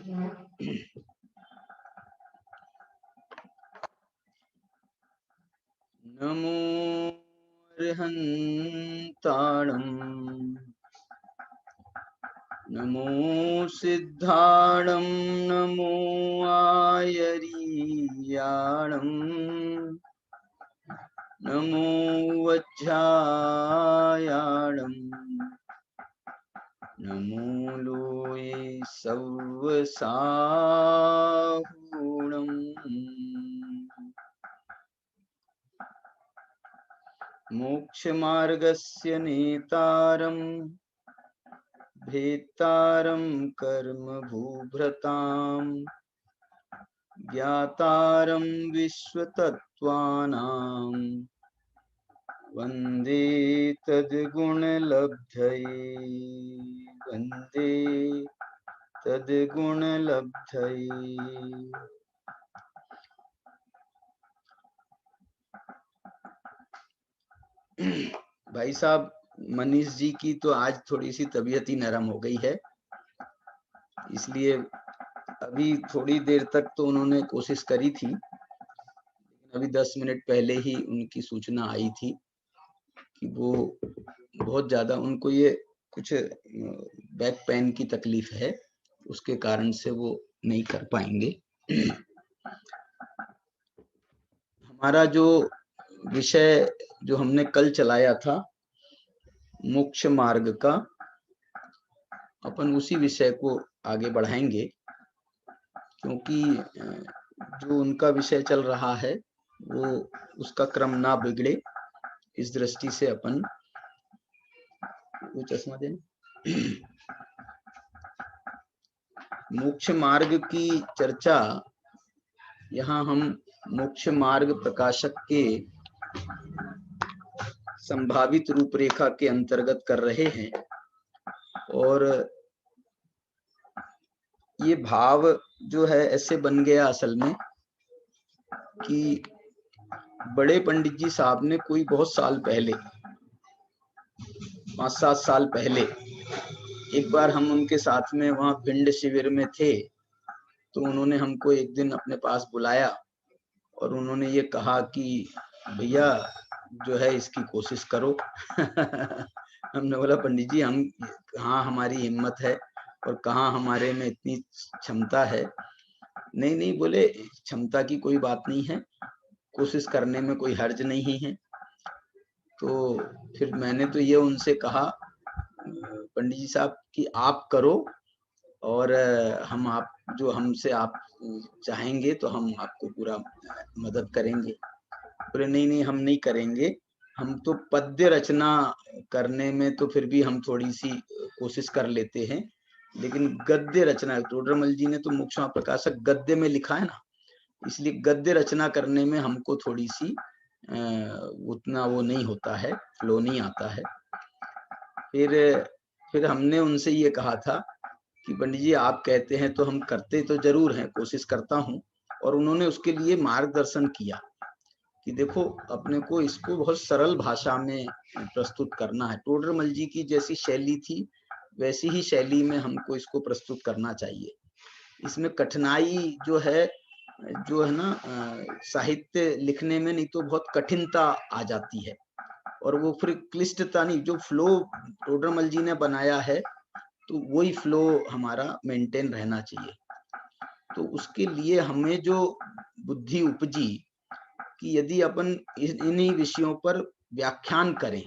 नमो अर्हन्ताणम् नमो सिद्धाणं नमो आयरीयाणम् नमो वज्झायाणम् नमो लोये सव्वसाहूणम् मोक्षमार्गस्य नेतारं भेत्तारं कर्मभूभृतां ज्ञातारं विश्वतत्त्वानां वन्दे तद्गुणलब्धये वन्दे तद्गुणलब्धये। भाई साहब मनीष जी की तो आज थोड़ी सी तबीयत ही नरम हो गई है, इसलिए अभी थोड़ी देर तक तो उन्होंने कोशिश करी थी, लेकिन अभी 10 मिनट पहले ही उनकी सूचना आई थी कि वो बहुत ज्यादा उनको ये कुछ बैक पेन की तकलीफ है, उसके कारण से वो नहीं कर पाएंगे। हमारा जो विषय जो हमने कल चलाया था मोक्ष मार्ग का, अपन उसी विषय को आगे बढ़ाएंगे, क्योंकि जो उनका विषय चल रहा है वो उसका क्रम ना बिगड़े, इस दृष्टि से अपन वो चश्मा देना। मोक्ष मार्ग की चर्चा यहाँ हम मोक्ष मार्ग प्रकाशक के संभावित रूपरेखा के अंतर्गत कर रहे हैं, और ये भाव जो है ऐसे बन गया असल में कि बड़े पंडित जी साहब ने कोई बहुत साल पहले 5-7 साल पहले एक बार हम उनके साथ में वहां पिंड शिविर में थे, तो उन्होंने हमको एक दिन अपने पास बुलाया और उन्होंने ये कहा कि भैया जो है इसकी कोशिश करो। हमने बोला पंडित जी हम कहाँ हमारी हिम्मत है और कहाँ हमारे में इतनी क्षमता है। नहीं नहीं बोले, क्षमता की कोई बात नहीं है, कोशिश करने में कोई हर्ज नहीं है। तो फिर मैंने तो ये उनसे कहा पंडित जी साहब कि आप करो और हम आप जो हमसे आप चाहेंगे तो हम आपको पूरा मदद करेंगे। बोले नहीं नहीं हम नहीं करेंगे, हम तो पद्य रचना करने में तो फिर भी हम थोड़ी सी कोशिश कर लेते हैं, लेकिन गद्य रचना, टोडरमल जी ने तो मोक्ष प्रकाशक गद्य में लिखा है ना, इसलिए गद्य रचना करने में हमको थोड़ी सी उतना वो नहीं होता है, फ्लो नहीं आता है। फिर हमने उनसे ये कहा था कि पंडित जी आप कहते हैं तो हम करते तो जरूर हैं, कोशिश करता हूँ। और उन्होंने उसके लिए मार्गदर्शन किया कि देखो अपने को इसको बहुत सरल भाषा में प्रस्तुत करना है, टोडरमल जी की जैसी शैली थी वैसी ही शैली में हमको इसको प्रस्तुत करना चाहिए। इसमें कठिनाई जो है ना साहित्य लिखने में नहीं तो बहुत कठिनता आ जाती है, और वो फिर क्लिष्टता नहीं, जो फ्लो टोडरमल जी ने बनाया है तो वही फ्लो हमारा मेंटेन रहना चाहिए। तो उसके लिए हमें जो बुद्धि उपजी कि यदि अपन इन्हीं विषयों पर व्याख्यान करें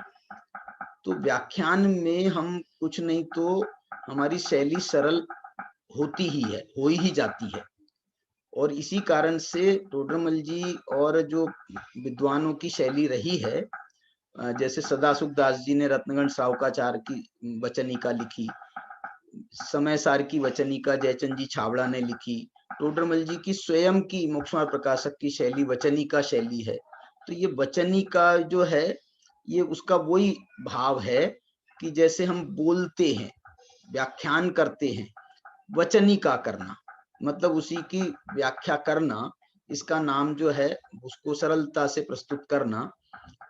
तो व्याख्यान में हम कुछ नहीं तो हमारी शैली सरल होती ही है, हो ही जाती है। और इसी कारण से टोडरमल जी और जो विद्वानों की शैली रही है, जैसे सदासुख दास जी ने रत्नगण सावकाचार की वचनिका लिखी, समय सार की वचनिका जयचंद जी छावड़ा ने लिखी, टोडरमल जी की स्वयं की मोक्ष प्रकाशक की शैली वचनिका शैली है। तो ये वचनिका जो है ये उसका वही भाव है कि जैसे हम बोलते हैं, व्याख्यान करते हैं, वचनिका करना मतलब उसी की व्याख्या करना, इसका नाम जो है उसको सरलता से प्रस्तुत करना।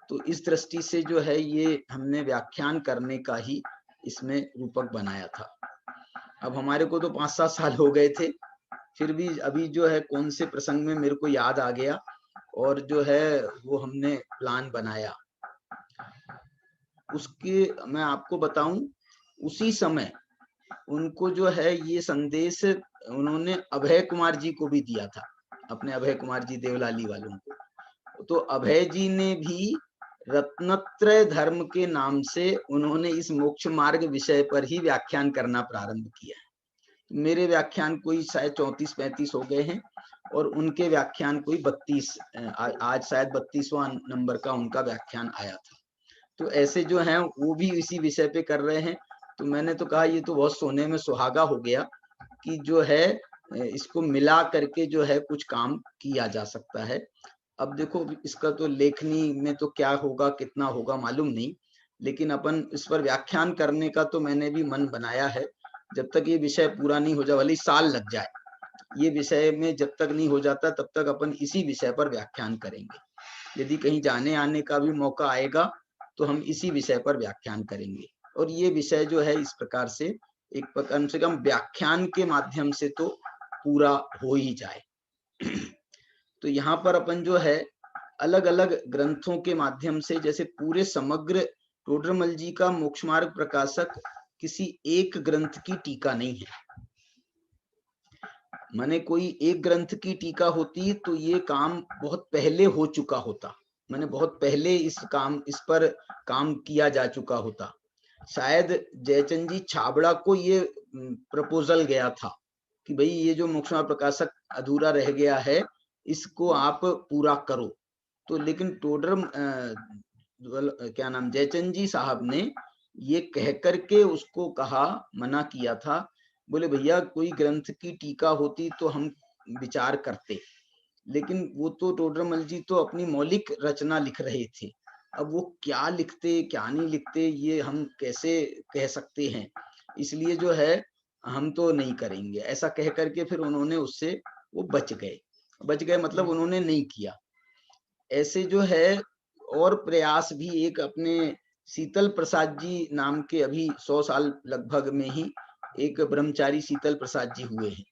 तो इस दृष्टि से जो है ये हमने व्याख्यान करने का ही इसमें रूपक बनाया था। अब हमारे को तो 5-7 साल हो गए थे, फिर भी अभी जो है कौन से प्रसंग में मेरे को याद आ गया और जो है वो हमने प्लान बनाया। उसके मैं आपको बताऊं, उसी समय उनको जो है ये संदेश उन्होंने अभय कुमार जी को भी दिया था, अपने अभय कुमार जी देवलाली वालों को। तो अभय जी ने भी रत्नत्रय धर्म के नाम से उन्होंने इस मोक्ष मार्ग विषय पर ही व्याख्यान करना प्रारंभ किया। मेरे व्याख्यान कोई शायद 34-35 हो गए हैं और उनके व्याख्यान कोई 32, आज शायद 32वां नंबर का उनका व्याख्यान आया था। तो ऐसे जो हैं वो भी इसी विषय पे कर रहे हैं। तो मैंने तो कहा ये तो बहुत सोने में सुहागा हो गया कि जो है इसको मिला करके जो है कुछ काम किया जा सकता है। अब देखो इसका तो लेखनी में तो क्या होगा कितना होगा मालूम नहीं, लेकिन अपन इस पर व्याख्यान करने का तो मैंने भी मन बनाया है। जब तक ये विषय पूरा नहीं हो जाए, भले साल लग जाए, ये विषय में जब तक नहीं हो जाता तब तक अपन इसी विषय पर व्याख्यान करेंगे। यदि कहीं जाने आने का भी मौका आएगा तो हम इसी विषय पर व्याख्यान करेंगे। और ये विषय जो है इस प्रकार से एक कम से कम व्याख्यान के माध्यम से तो पूरा हो ही जाए। तो यहाँ पर अपन जो है अलग अलग ग्रंथों के माध्यम से, जैसे पूरे समग्र टोडरमल जी का मोक्ष मार्ग प्रकाशक किसी एक ग्रंथ की टीका नहीं है। माने कोई एक ग्रंथ की टीका होती तो ये काम बहुत पहले हो चुका होता, माने बहुत पहले इस पर काम किया जा चुका होता। शायद जयचंद जी छाबड़ा को ये प्रपोजल गया था कि भाई ये जो मोक्ष मार्ग प्रकाशक अधूरा रह गया है इसको आप पूरा करो। तो लेकिन क्या नाम जयचंद जी साहब ने ये कह करके उसको कहा, मना किया था। बोले भैया कोई ग्रंथ की टीका होती तो हम विचार करते, लेकिन वो तो टोडरमल जी तो अपनी मौलिक रचना लिख रहे थे। अब वो क्या लिखते क्या नहीं लिखते ये हम कैसे कह सकते हैं, इसलिए जो है हम तो नहीं करेंगे, ऐसा कह करके फिर उन्होंने उससे वो बच गए मतलब उन्होंने नहीं किया। ऐसे जो है और प्रयास भी, एक अपने शीतल प्रसाद जी नाम के अभी 100 साल लगभग में ही एक ब्रह्मचारी शीतल प्रसाद जी हुए हैं।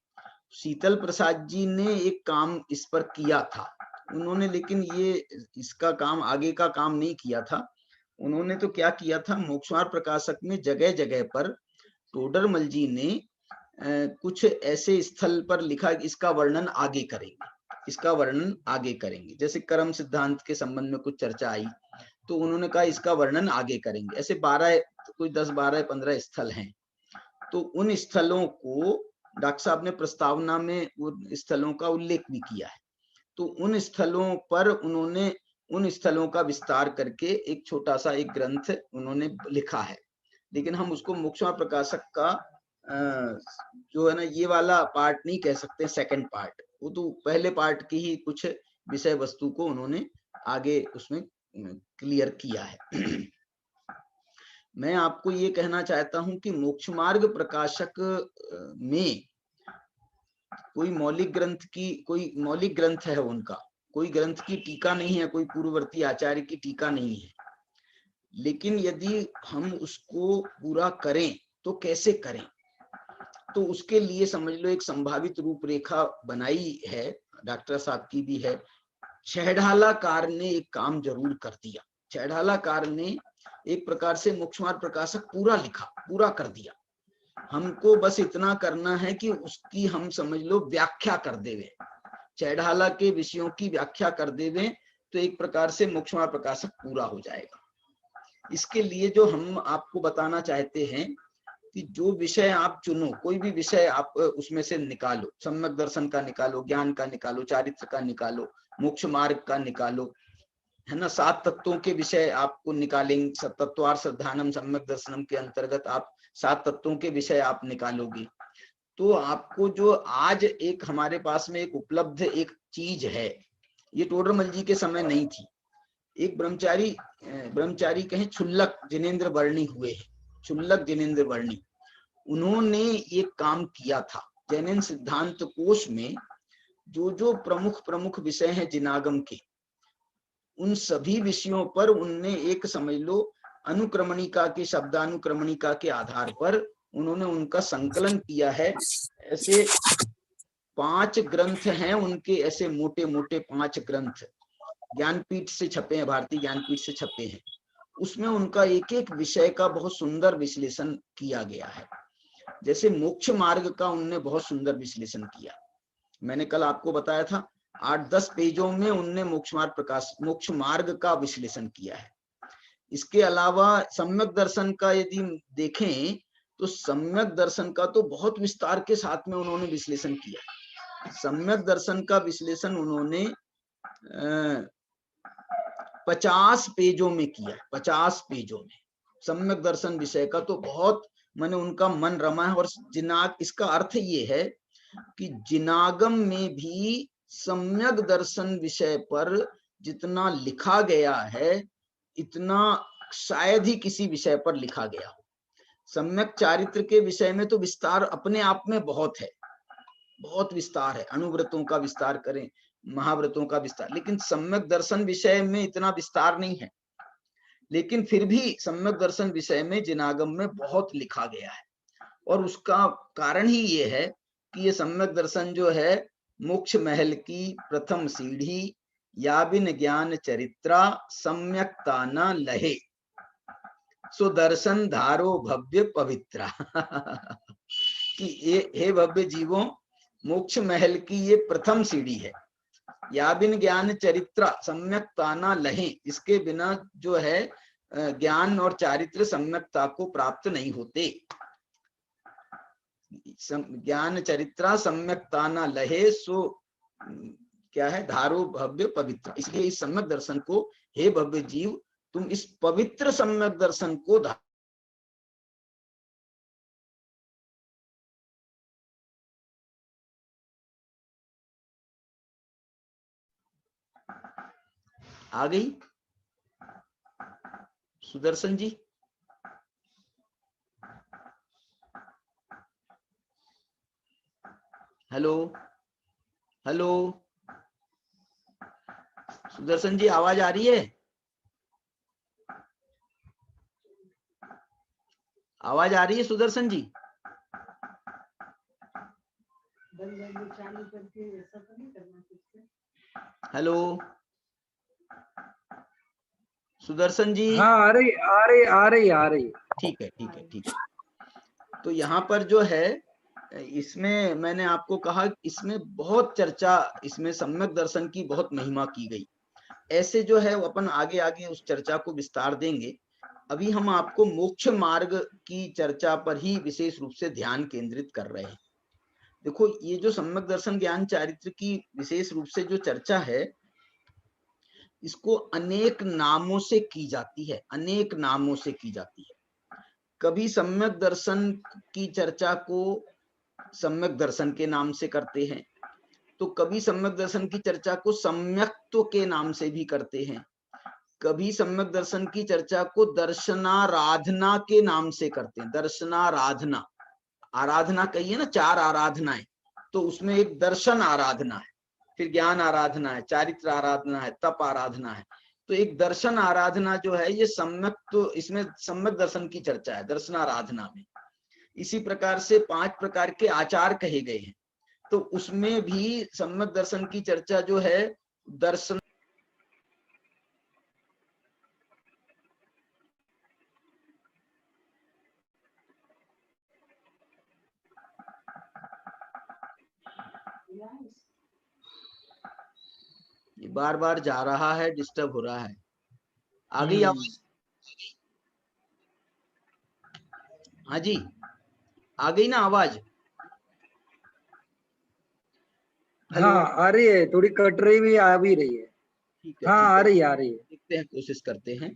शीतल प्रसाद जी ने एक काम इस पर किया था उन्होंने, लेकिन ये इसका काम आगे का काम नहीं किया था। उन्होंने तो क्या किया था, मोक्ष मार्ग प्रकाशक में जगह जगह पर टोडरमल जी ने कुछ ऐसे स्थल पर लिखा इसका वर्णन आगे करेंगे, इसका वर्णन आगे करेंगे। जैसे कर्म सिद्धांत के संबंध में कुछ चर्चा आई तो उन्होंने कहा इसका वर्णन आगे करेंगे। ऐसे 12 कोई 10-12-15 स्थल हैं। तो उन स्थलों को डॉक्टर साहब ने प्रस्तावना में उन स्थलों का उल्लेख भी किया है। तो उन स्थलों पर उन्होंने उन स्थलों का विस्तार करके एक छोटा सा एक ग्रंथ उन्होंने लिखा है। लेकिन हम उसको मोक्ष मार्ग प्रकाशक का जो है ना ये वाला पार्ट नहीं कह सकते, सेकंड पार्ट, वो तो पहले पार्ट की ही कुछ विषय वस्तु को उन्होंने आगे उसमें क्लियर किया है। मैं आपको ये कहना चाहता हूं कि मोक्ष मार्ग प्रकाशक में कोई मौलिक ग्रंथ है उनका, कोई ग्रंथ की टीका नहीं है, कोई पूर्ववर्ती आचार्य की टीका नहीं है। लेकिन यदि हम उसको पूरा करें तो कैसे करें, तो उसके लिए समझ लो एक संभावित रूपरेखा बनाई है, डॉक्टर साहब की भी है। छहढालाकार ने एक काम जरूर कर दिया। छहढालाकार ने एक प्रकार से मोक्ष मार्ग प्रकाशक पूरा लिखा, पूरा कर दिया। हमको बस इतना करना है कि उसकी हम समझ लो व्याख्या कर देवे, छहढाला के विषयों की व्याख्या कर देवे, तो एक प्रकार से मोक्ष मार्ग प्रकाशक पूरा हो जाएगा। इसके लिए जो हम आपको बताना चाहते हैं कि जो विषय आप चुनो, कोई भी विषय आप उसमें से निकालो, सम्यक दर्शन का निकालो, ज्ञान का निकालो, चारित्र का निकालो, मोक्ष मार्ग का निकालो, है ना, 7 तत्वों के विषय आपको निकालेंगे। तत्वार श्रद्धानम सम्यक दर्शनम के अंतर्गत आप 7 तत्वों के विषय आप निकालोगे तो आपको जो आज एक हमारे पास में एक उपलब्ध एक चीज है, ये टोडरमल जी के समय नहीं थी। एक ब्रह्मचारी कहें क्षुल्लक जिनेन्द्र वर्णी हुए हैं, क्षुल्लक जिनेन्द्र वर्णी, उन्होंने ये काम किया था। जैन सिद्धांत कोश में जो प्रमुख विषय हैं जिनागम के, उन सभी विषयों पर उनने एक समझ लो अनुक्रमणिका के, शब्दानुक्रमणिका के आधार पर उन्होंने उनका संकलन किया है। ऐसे 5 ग्रंथ हैं उनके, ऐसे मोटे मोटे 5 ग्रंथ ज्ञानपीठ से छपे हैं, भारतीय ज्ञानपीठ से छपे हैं। उसमें उनका एक एक विषय का बहुत सुंदर विश्लेषण किया गया है। जैसे मोक्ष मार्ग का उनने बहुत सुंदर विश्लेषण किया। मैंने कल आपको बताया था 8-10 पेजों में उनने मोक्ष मार्ग का विश्लेषण किया है। इसके अलावा सम्यक दर्शन का यदि देखें तो सम्यक दर्शन का तो बहुत विस्तार के साथ में उन्होंने विश्लेषण किया। सम्यक दर्शन का विश्लेषण उन्होंने 50 पेजों में किया, 50 पेजों में सम्यक दर्शन विषय का तो बहुत मैंने उनका मन रमा है। और जिनाग, इसका अर्थ ये है कि जिनागम में भी सम्यक दर्शन विषय पर जितना लिखा गया है इतना शायद ही किसी विषय पर लिखा गया हो। सम्यक चारित्र के विषय में तो विस्तार अपने आप में बहुत है, बहुत विस्तार है, अनुव्रतों का विस्तार करें, महाव्रतों का विस्तार, लेकिन सम्यक दर्शन विषय में इतना विस्तार नहीं है। लेकिन फिर भी सम्यक दर्शन विषय में जिनागम में बहुत लिखा गया है। और उसका कारण ही ये है कि ये सम्यक दर्शन जो है मोक्ष महल की प्रथम सीढ़ी, याबिन ज्ञान चरित्रा सम्यकता न लहे, सो दर्शन धारो भव्य पवित्रा। कि ये हे भव्य जीवों, मोक्ष महल की ये प्रथम सीढ़ी है। याबिन ज्ञान चरित्रा सम्यकता न लहे, इसके बिना जो है ज्ञान और चारित्र सम्यकता को प्राप्त नहीं होते। ज्ञान चरित्रा सम्यकता न लहे, सो क्या है, धारो भव्य पवित्र। इसलिए इस सम्यक दर्शन को, हे भव्य जीव, तुम इस पवित्र सम्यक दर्शन को आ गई सुदर्शन जी? हेलो हेलो सुदर्शन जी, आवाज आ रही है? आवाज आ रही है सुदर्शन जी? हेलो सुदर्शन जी? हाँ, आ रही आ रही आ रही आ रही। ठीक है ठीक है ठीक है। तो यहाँ पर जो है, इसमें मैंने आपको कहा, इसमें बहुत चर्चा, इसमें सम्यक दर्शन की बहुत महिमा की गई। ऐसे जो है अपन आगे आगे उस चर्चा को विस्तार देंगे। अभी हम आपको मोक्ष मार्ग की चर्चा पर ही विशेष रूप से ध्यान केंद्रित कर रहे हैं। देखो, ये जो सम्यक दर्शन ज्ञान चारित्र की विशेष रूप से जो चर्चा है, इसको अनेक नामों से की जाती है, अनेक नामों से की जाती है। कभी सम्यक दर्शन की चर्चा को सम्यक दर्शन के नाम से करते हैं, तो कभी सम्यक दर्शन की चर्चा को सम्यक्त्व के नाम से भी करते हैं, कभी सम्यक दर्शन की चर्चा को दर्शनाराधना के नाम से करते हैं। दर्शनाराधना, आराधना कहिए ना, 4 आराधनाएं, तो उसमें एक दर्शन आराधना है, फिर ज्ञान आराधना है, चारित्र आराधना है, तप आराधना है। तो एक दर्शन आराधना जो है ये सम्यक, तो इसमें सम्यक दर्शन की चर्चा है दर्शनाराधना में। इसी प्रकार से 5 प्रकार के आचार कहे गए हैं, तो उसमें भी सम्यक दर्शन की चर्चा जो है दर्शन ये बार बार जा रहा है, डिस्टर्ब हो रहा है। आ गई आवाज? हाँ जी, आ गई ना आवाज? हाँ, आ रही है, थोड़ी कट रही भी आ भी रही है। ठीक है, हाँ, आ रही है। देखते हैं, कोशिश करते हैं।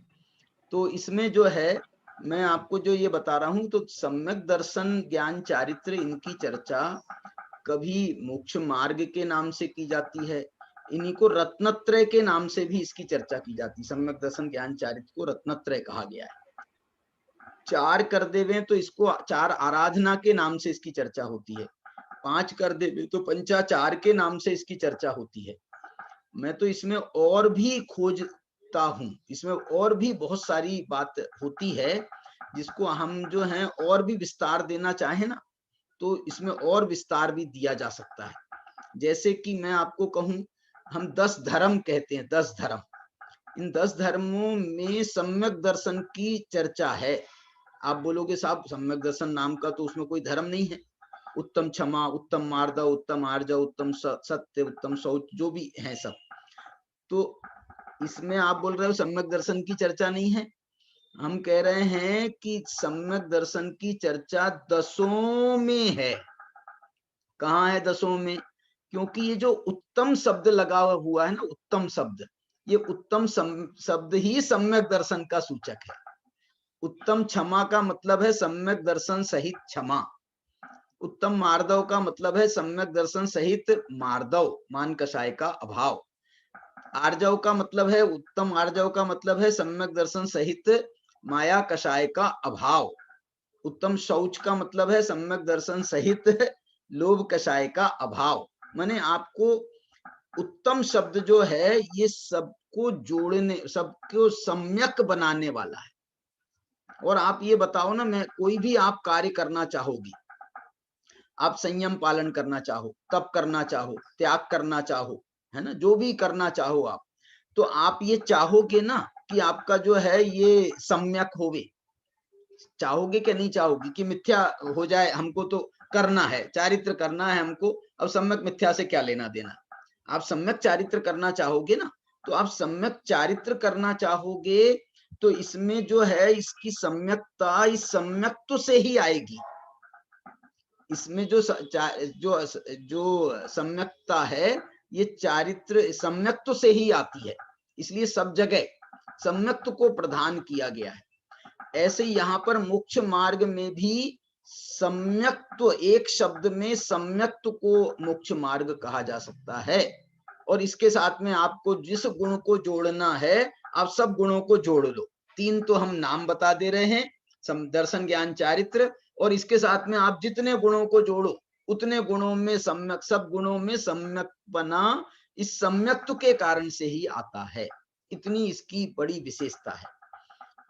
तो इसमें जो है मैं आपको जो ये बता रहा हूं, तो सम्यक दर्शन ज्ञान चारित्र, इनकी चर्चा कभी मोक्ष मार्ग के नाम से की जाती है, इन्हीं को रत्नत्रय के नाम से भी इसकी चर्चा की जाती है। सम्यक दर्शन ज्ञान चारित्र को रत्नत्रय कहा गया है। 4 कर देवे तो इसको 4 आराधना के नाम से इसकी चर्चा होती है, 5 कर देवे तो पंचाचार के नाम से इसकी चर्चा होती है। मैं तो इसमें और भी खोजता हूं, इसमें और भी बहुत सारी बात होती है, जिसको हम जो है और भी विस्तार देना चाहे ना, तो इसमें और विस्तार भी दिया जा सकता है। जैसे कि मैं आपको कहूं, हम 10 धर्म कहते हैं, 10 धर्म। इन 10 धर्मों में सम्यक दर्शन की चर्चा है। आप बोलोगे साहब सम्यक दर्शन नाम का तो उसमें कोई धर्म नहीं है। उत्तम क्षमा, उत्तम मार्दव, उत्तम आर्जव, उत्तम सत्य, उत्तम शौच, जो भी है सब, तो इसमें आप बोल रहे हो सम्यक दर्शन की चर्चा नहीं है। हम कह रहे हैं कि सम्यक दर्शन की चर्चा 10 में है। कहाँ है 10 में? क्योंकि ये जो उत्तम शब्द लगा हुआ है ना, उत्तम शब्द, ये उत्तम शब्द ही सम्यक दर्शन का सूचक है। उत्तम क्षमा का मतलब है सम्यक दर्शन सहित क्षमा। उत्तम मार्दव का मतलब है सम्यक दर्शन सहित मार्दव, मान कषाय का अभाव। आर्जव का मतलब है, उत्तम आर्जव का मतलब है सम्यक दर्शन सहित माया कषाय का अभाव। उत्तम शौच का मतलब है सम्यक दर्शन सहित लोभ कषाय का अभाव। माने आपको उत्तम शब्द जो है ये सबको जोड़ने, सबको सम्यक बनाने वाला है। और आप ये बताओ ना, मैं कोई भी आप कार्य करना चाहोगी, आप संयम पालन करना चाहो, तप करना चाहो, त्याग करना चाहो, है ना, जो भी करना चाहो आप, तो आप ये चाहोगे ना कि आपका जो है ये सम्यक होवे। चाहोगे कि नहीं चाहोगी कि मिथ्या हो जाए? हमको तो करना है, चारित्र करना है हमको, अब सम्यक मिथ्या से क्या लेना देना। आप सम्यक चारित्र करना चाहोगे ना, तो आप सम्यक चारित्र करना चाहोगे तो इसमें जो है इसकी सम्यकता इस सम्यक्त्व से ही आएगी। इसमें जो जो सम्यकता है ये चारित्र सम्यक्त्व से ही आती है, इसलिए सब जगह सम्यक्त्व को प्रदान किया गया है। ऐसे यहाँ पर मोक्ष मार्ग में भी सम्यक्त्व, एक शब्द में सम्यक्त्व को मोक्ष मार्ग कहा जा सकता है। और इसके साथ में आपको जिस गुण को जोड़ना है, आप सब गुणों को जोड़ लो। 3 तो हम नाम बता दे रहे हैं, दर्शन ज्ञान चारित्र, और इसके साथ में आप जितने गुणों को जोड़ो उतने गुणों में सम्यक, सब गुणों में सम्यकपना इस सम्यक्त्व के कारण से ही आता है। इतनी इसकी बड़ी विशेषता है।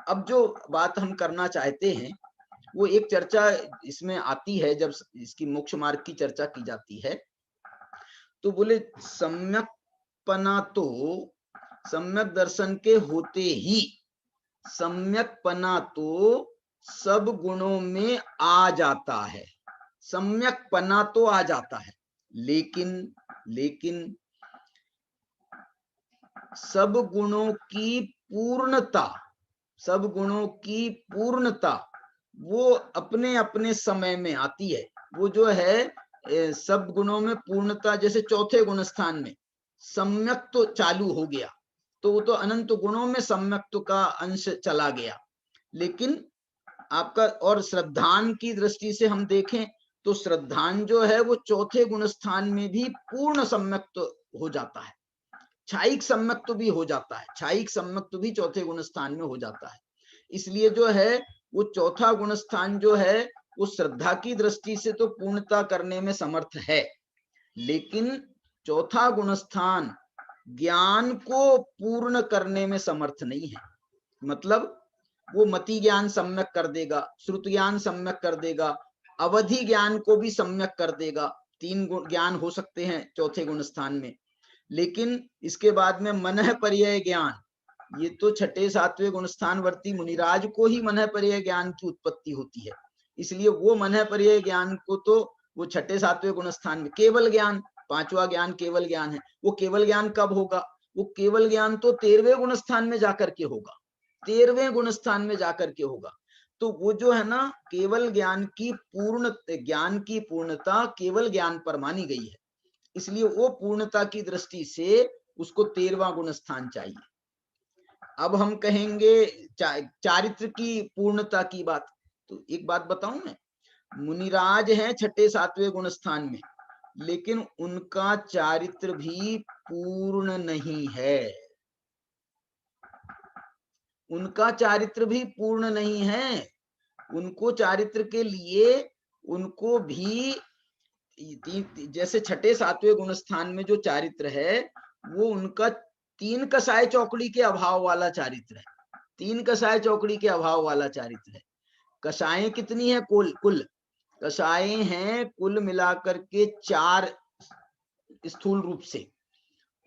अब जो बात हम करना चाहते हैं वो एक चर्चा इसमें आती है, जब इसकी मोक्ष मार्ग की चर्चा की जाती है तो बोले सम्यकपना तो सम्यक दर्शन के होते ही, सम्यकपना तो सब गुणों में आ जाता है। सम्यकपना तो आ जाता है, लेकिन सब गुणों की पूर्णता, सब गुणों की पूर्णता वो अपने अपने समय में आती है। वो जो है सब गुणों में पूर्णता, जैसे चौथे गुण स्थान में सम्यक तो चालू हो गया तो वो तो अनंत गुणों में सम्यक्त्व का अंश चला गया। लेकिन आपका और श्रद्धान की दृष्टि से हम देखें तो श्रद्धान जो है वो चौथे गुण स्थान में भी पूर्ण सम्यक्त्व हो जाता है। छायिक सम्यक्त्व भी हो जाता है, छायिक सम्यक्त्व भी चौथे गुण स्थान में हो जाता है। इसलिए जो है वो चौथा गुण स्थान जो है वो श्रद्धा की दृष्टि से तो पूर्णता करने में समर्थ है, लेकिन चौथा गुण स्थान ज्ञान को पूर्ण करने में समर्थ नहीं है। मतलब वो मति ज्ञान सम्यक कर देगा, श्रुत ज्ञान सम्यक कर देगा, अवधि ज्ञान को भी सम्यक कर देगा। 3 गुण ज्ञान हो सकते हैं चौथे गुण स्थान में। लेकिन इसके बाद में मनः पर्यय ज्ञान, ये तो छठे सातवें गुण स्थान वर्ती मुनिराज को ही मनः पर्यय ज्ञान की उत्पत्ति होती है। इसलिए वो मनः पर्यय ज्ञान को तो वो छठे सातवें गुण स्थान में, केवल ज्ञान, 5वां ज्ञान केवल ज्ञान है, वो केवल ज्ञान कब होगा? वो केवल ज्ञान तो 13वें गुण स्थान में जाकर के होगा, 13वें गुण स्थान में जाकर के होगा। तो वो जो है ना केवल ज्ञान की पूर्णता केवल ज्ञान पर मानी गई है, इसलिए वो पूर्णता की दृष्टि से उसको 13वां गुण स्थान चाहिए। अब हम कहेंगे चारित्र की पूर्णता की बात, तो एक बात बताऊं मैं, मुनिराज हैं छठे सातवें गुण स्थान में, लेकिन उनका चारित्र भी पूर्ण नहीं है। उनका चारित्र भी पूर्ण नहीं है। उनको चारित्र के लिए उनको भी जैसे छठे सातवें गुण स्थान में जो चारित्र है वो उनका 3 कसाय चौकड़ी के अभाव वाला चारित्र है, 3 कसाय चौकड़ी के अभाव वाला चारित्र है। कषायें कितनी है? कुल कषायें हैं कुल मिलाकर के 4 स्थूल रूप से,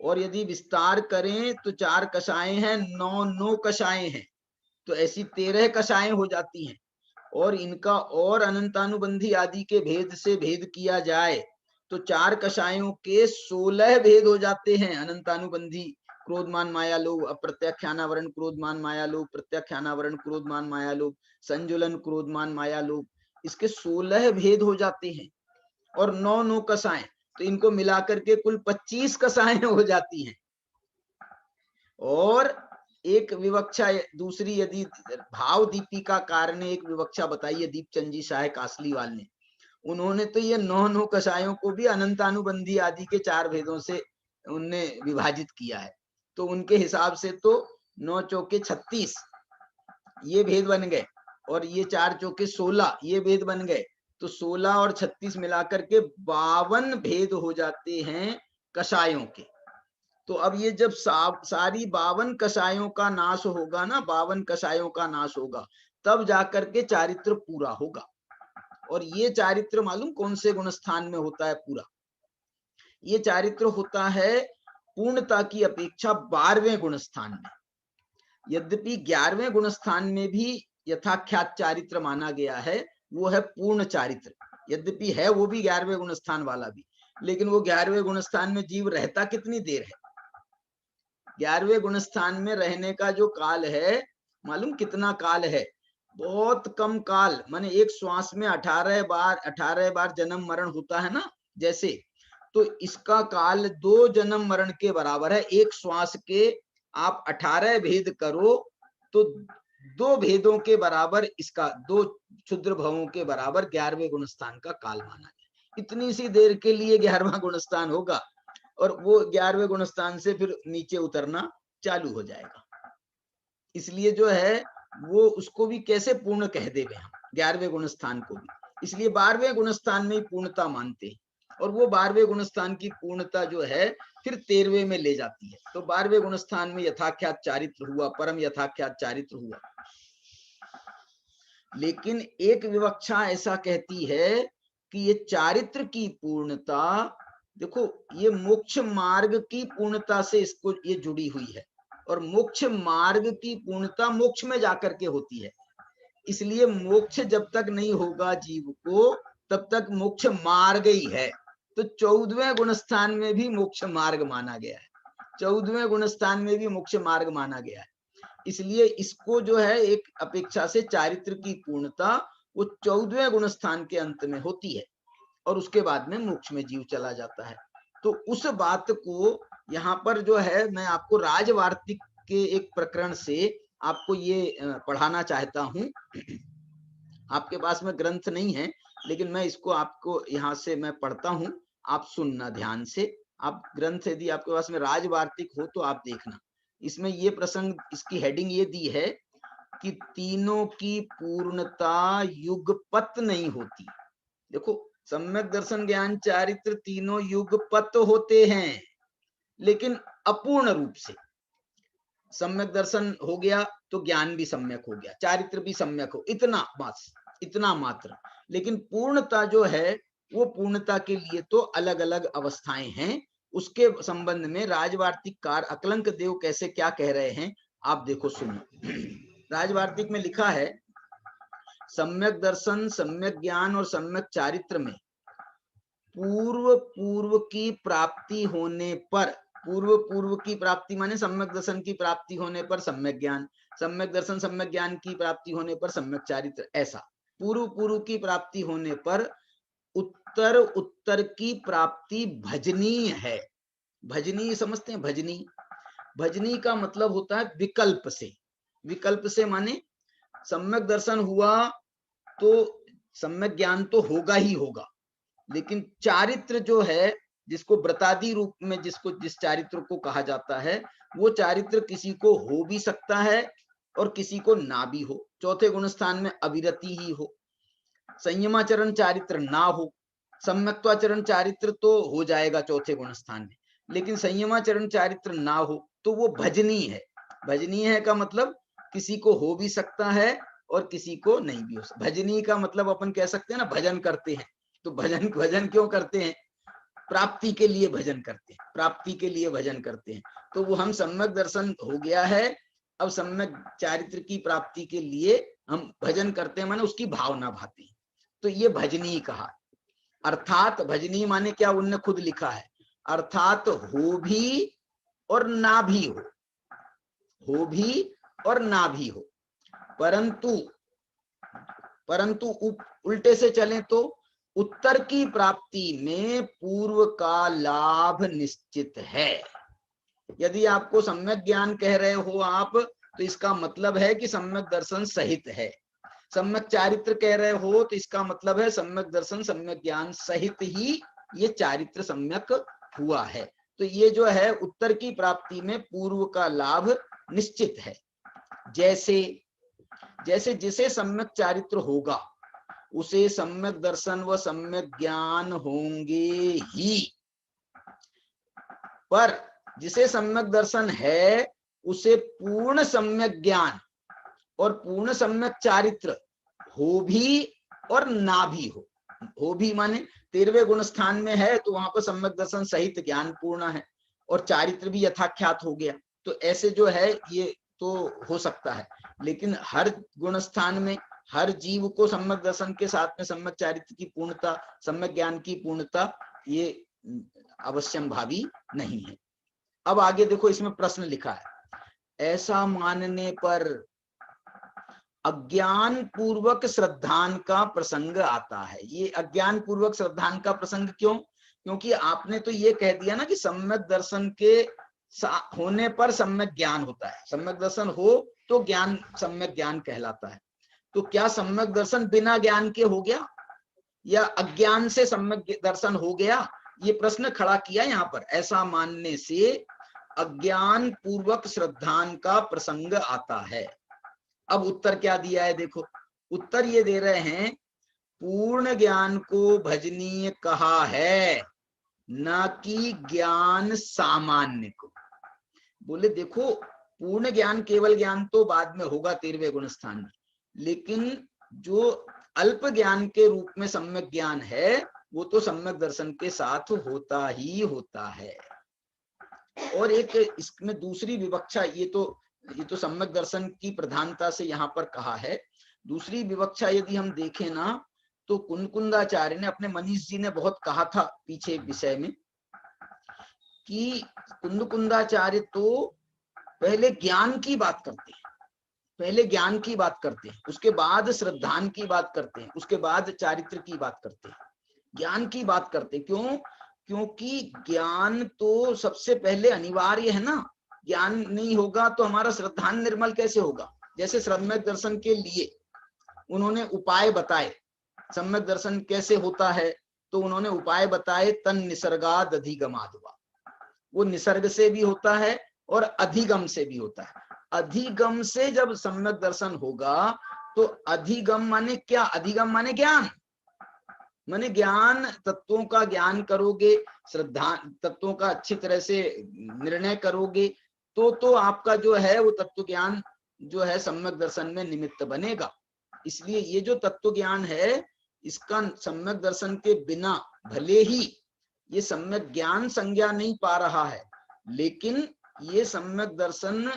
और यदि विस्तार करें तो 4 कषायें हैं, 9 कषायें हैं, तो ऐसी 13 कषायें हो जाती हैं। और इनका और अनंतानुबंधी आदि के भेद से भेद किया जाए तो 4 कषायों के 16 भेद हो जाते हैं। अनंतानुबंधी क्रोधमान माया लोभ, अप्रत्याख्यानावरण क्रोधमान माया लोभ, प्रत्याख्यानावरण क्रोधमान माया लोभ, संजुलन क्रोधमान माया लोभ, इसके 16 भेद हो जाते हैं। और 9 कषाएं, तो इनको मिलाकर के कुल 25 कषाएं हो जाती हैं। और एक विवक्षा दूसरी, यदि भाव दीपिकाकार ने एक विवक्षा बताई है, दीपचंद जी शाह कासलीवाल ने, उन्होंने तो ये 9 कषायों को भी अनंतानुबंधी आदि के 4 भेदों से उनने विभाजित किया है। तो उनके हिसाब से तो 9 चौके 36 ये भेद बन गए, और ये 4 चौके 16 ये भेद बन गए, तो 16 और 36 मिलाकर के 52 भेद हो जाते हैं कषायों के। तो अब ये जब सारी 52 कषायों का नाश होगा ना, 52 कषायों का नाश होगा, तब जाकर के चारित्र पूरा होगा। और ये चारित्र मालूम कौन से गुणस्थान में होता है पूरा? ये चारित्र होता है पूर्णता की अपेक्षा 12वें गुणस्थान में। यद्यपि 11वें गुणस्थान में भी यथाख्यात चारित्र माना गया है, वो है पूर्ण चारित्र। यद्यपि है वो भी 11वें गुणस्थान वाला भी, लेकिन वो 11वें गुणस्थान में जीव रहता कितनी देर है? 11वें गुणस्थान में रहने का जो काल है, मालूम कितना काल है? बहुत कम काल, माने एक श्वास में 18 बार जन्म मरण होता है ना, जैसे, तो इसका काल 2 जन्म मरण के बराबर है। एक श्वास के आप 18 भेद करो तो 2 भेदों के बराबर इसका, 2 क्षुद्र भवों के बराबर 11वें गुणस्थान का काल माना गया। इतनी सी देर के लिए 11वां गुणस्थान होगा, और वो 11वें गुणस्थान से फिर नीचे उतरना चालू हो जाएगा। इसलिए जो है वो उसको भी कैसे पूर्ण कह देवे हम, 11वें गुणस्थान को भी, इसलिए 12वें गुणस्थान में ही पूर्णता मानते हैं। और वो 12वें गुणस्थान की पूर्णता जो है फिर 13वें में ले जाती है। तो 12वें गुणस्थान में यथाख्यात चारित्र हुआ, परम यथाख्यात चारित्र हुआ। लेकिन एक विवक्षा ऐसा कहती है कि ये चारित्र की पूर्णता, देखो ये मोक्ष मार्ग की पूर्णता से इसको ये जुड़ी हुई है, और मोक्ष मार्ग की पूर्णता मोक्ष में जाकर के होती है। इसलिए मोक्ष जब तक नहीं होगा जीव को, तब तक मोक्ष मार्ग ही है। तो 14वें गुणस्थान में भी मोक्ष मार्ग माना गया है, 14वें गुणस्थान में भी मोक्ष मार्ग माना गया है। इसलिए इसको जो है एक अपेक्षा से चारित्र की पूर्णता वो 14वें गुणस्थान के अंत में होती है, और उसके बाद में मोक्ष में जीव चला जाता है। तो उस बात को यहाँ पर जो है मैं आपको राजवार्तिक के एक प्रकरण से आपको ये पढ़ाना चाहता हूँ। आपके पास में ग्रंथ नहीं है, लेकिन मैं इसको आपको यहाँ से मैं पढ़ता हूँ, आप सुनना ध्यान से। आप ग्रंथ यदि आपके पास में राजवार्तिक हो तो आप देखना। इसमें ये प्रसंग, इसकी हेडिंग ये दी है कि तीनों की पूर्णता युगपत नहीं होती। देखो, सम्यक दर्शन ज्ञान चारित्र तीनों युगपत होते हैं, लेकिन अपूर्ण रूप से। सम्यक दर्शन हो गया तो ज्ञान भी सम्यक हो गया, चारित्र भी सम्यक हो, इतना बस, इतना मात्र। लेकिन पूर्णता जो है वो पूर्णता के लिए तो अलग अलग अवस्थाएं हैं। उसके संबंध में राजवार्तिककार अकलंक देव कैसे क्या कह रहे हैं आप देखो, सुनो। राजवार्तिक में लिखा है, सम्यक दर्शन, सम्यक ज्ञान और सम्यक चारित्र में पूर्व की प्राप्ति होने पर, पूर्व की प्राप्ति माने सम्यक दर्शन की प्राप्ति होने पर सम्यक ज्ञान, सम्यक दर्शन सम्यक ज्ञान की प्राप्ति होने पर सम्यक चारित्र, ऐसा पूर्व की प्राप्ति होने पर उत्तर की प्राप्ति भजनीय है। भजनीय समझते हैं? भजनी का मतलब होता है विकल्प से। विकल्प से माने सम्यक दर्शन हुआ तो सम्यक ज्ञान तो होगा ही होगा, लेकिन चारित्र जो है, जिसको व्रतादि रूप में जिस चारित्र को कहा जाता है, वो चारित्र किसी को हो भी सकता है और किसी को ना भी हो। चौथे गुणस्थान में अविरति ही हो, संयमाचरण चारित्र ना हो, सम्यक्त्वाचरण चारित्र तो हो जाएगा चौथे गुणस्थान में, लेकिन संयमाचरण चारित्र ना हो तो वो भजनीय है। भजनीय है का मतलब किसी को हो भी सकता है और किसी को नहीं भी हो सकता। भजनी का मतलब अपन कह सकते हैं ना, भजन करते हैं, तो भजन भजन क्यों करते हैं? प्राप्ति के लिए भजन करते हैं, प्राप्ति के लिए भजन करते हैं। तो वो हम सम्यक दर्शन हो गया है, अब सम्यक चारित्र की प्राप्ति के लिए हम भजन करते हैं, माने उसकी भावना भाते हैं, तो ये भजनी कहा। अर्थात भजनी माने क्या, उनने खुद लिखा है, अर्थात हो भी और ना भी हो भी और ना भी हो, परंतु उल्टे से चलें तो उत्तर की प्राप्ति में पूर्व का लाभ निश्चित है। यदि आपको सम्यक ज्ञान कह रहे हो आप, तो इसका मतलब है कि सम्यक दर्शन सहित है। सम्यक चारित्र कह रहे हो तो इसका मतलब है सम्यक दर्शन सम्यक ज्ञान सहित ही ये चारित्र सम्यक हुआ है। तो ये जो है उत्तर की प्राप्ति में पूर्व का लाभ निश्चित है। जैसे जैसे जिसे सम्यक चारित्र होगा उसे सम्यक दर्शन व सम्यक ज्ञान होंगे ही, पर जिसे सम्यक दर्शन है उसे पूर्ण सम्यक ज्ञान और पूर्ण सम्यक चारित्र हो भी और ना भी हो भी माने 13वें गुण स्थान में है तो वहां पर सम्यक दर्शन सहित ज्ञान पूर्ण है और चारित्र भी यथाख्यात हो गया, तो ऐसे जो है ये तो हो सकता है। लेकिन हर गुण स्थान में हर जीव को सम्यक दर्शन के साथ में सम्यक चारित्र की पूर्णता, सम्यक ज्ञान की पूर्णता ये अवश्यम भावी नहीं है। अब आगे देखो, इसमें प्रश्न लिखा है, ऐसा मानने पर अज्ञान पूर्वक श्रद्धान का प्रसंग आता है। ये अज्ञान पूर्वक श्रद्धान का प्रसंग क्यों? क्योंकि आपने तो ये कह दिया ना कि सम्यक दर्शन के होने पर सम्यक ज्ञान होता है, सम्यक दर्शन हो तो ज्ञान सम्यक ज्ञान कहलाता है। तो क्या सम्यक दर्शन बिना ज्ञान के हो गया या अज्ञान से सम्यक दर्शन हो गया? ये प्रश्न खड़ा किया यहाँ पर। ऐसा मानने से अज्ञान पूर्वक श्रद्धान का प्रसंग आता है। अब उत्तर क्या दिया है देखो, उत्तर ये दे रहे हैं, पूर्ण ज्ञान को भजनीय कहा है, न कि ज्ञान सामान्य को। बोले देखो, पूर्ण ज्ञान केवल ज्ञान तो बाद में होगा 13वें गुण स्थान में, लेकिन जो अल्प ज्ञान के रूप में सम्यक ज्ञान है वो तो सम्यक दर्शन के साथ होता ही होता है। और एक इसमें दूसरी विवक्षा, ये तो सम्यक दर्शन की प्रधानता से यहाँ पर कहा है। दूसरी विवक्षा यदि हम देखें ना, तो कुंदकुंदाचार्य ने, अपने मनीष जी ने बहुत कहा था पीछे एक विषय में कि कुंदकुंदाचार्य तो पहले ज्ञान की बात करते हैं, पहले ज्ञान की बात करते हैं, उसके बाद श्रद्धान की बात करते हैं, उसके बाद चारित्र की बात करते हैं, ज्ञान की बात करते हैं। क्यों? क्योंकि ज्ञान तो सबसे पहले अनिवार्य है ना। ज्ञान नहीं होगा तो हमारा श्रद्धान निर्मल कैसे होगा? जैसे सम्यक दर्शन के लिए उन्होंने उपाय बताए, सम्यक दर्शन कैसे होता है तो उन्होंने उपाय बताए, तन निसर्गाद अधिगमाद्वा, वो निसर्ग से भी होता है और अधिगम से भी होता है। अधिगम से जब सम्यक दर्शन होगा तो अधिगम माने क्या? अधिगम माने ज्ञान, माने ज्ञान तत्वों का ज्ञान करोगे, श्रद्धा तत्वों का अच्छी तरह से निर्णय करोगे तो आपका जो है वो तत्व ज्ञान जो है सम्यक दर्शन में निमित्त बनेगा। इसलिए ये जो तत्व ज्ञान है इसका सम्यक दर्शन के बिना भले ही ये सम्यक ज्ञान संज्ञा नहीं पा रहा है, लेकिन ये सम्यक दर्शन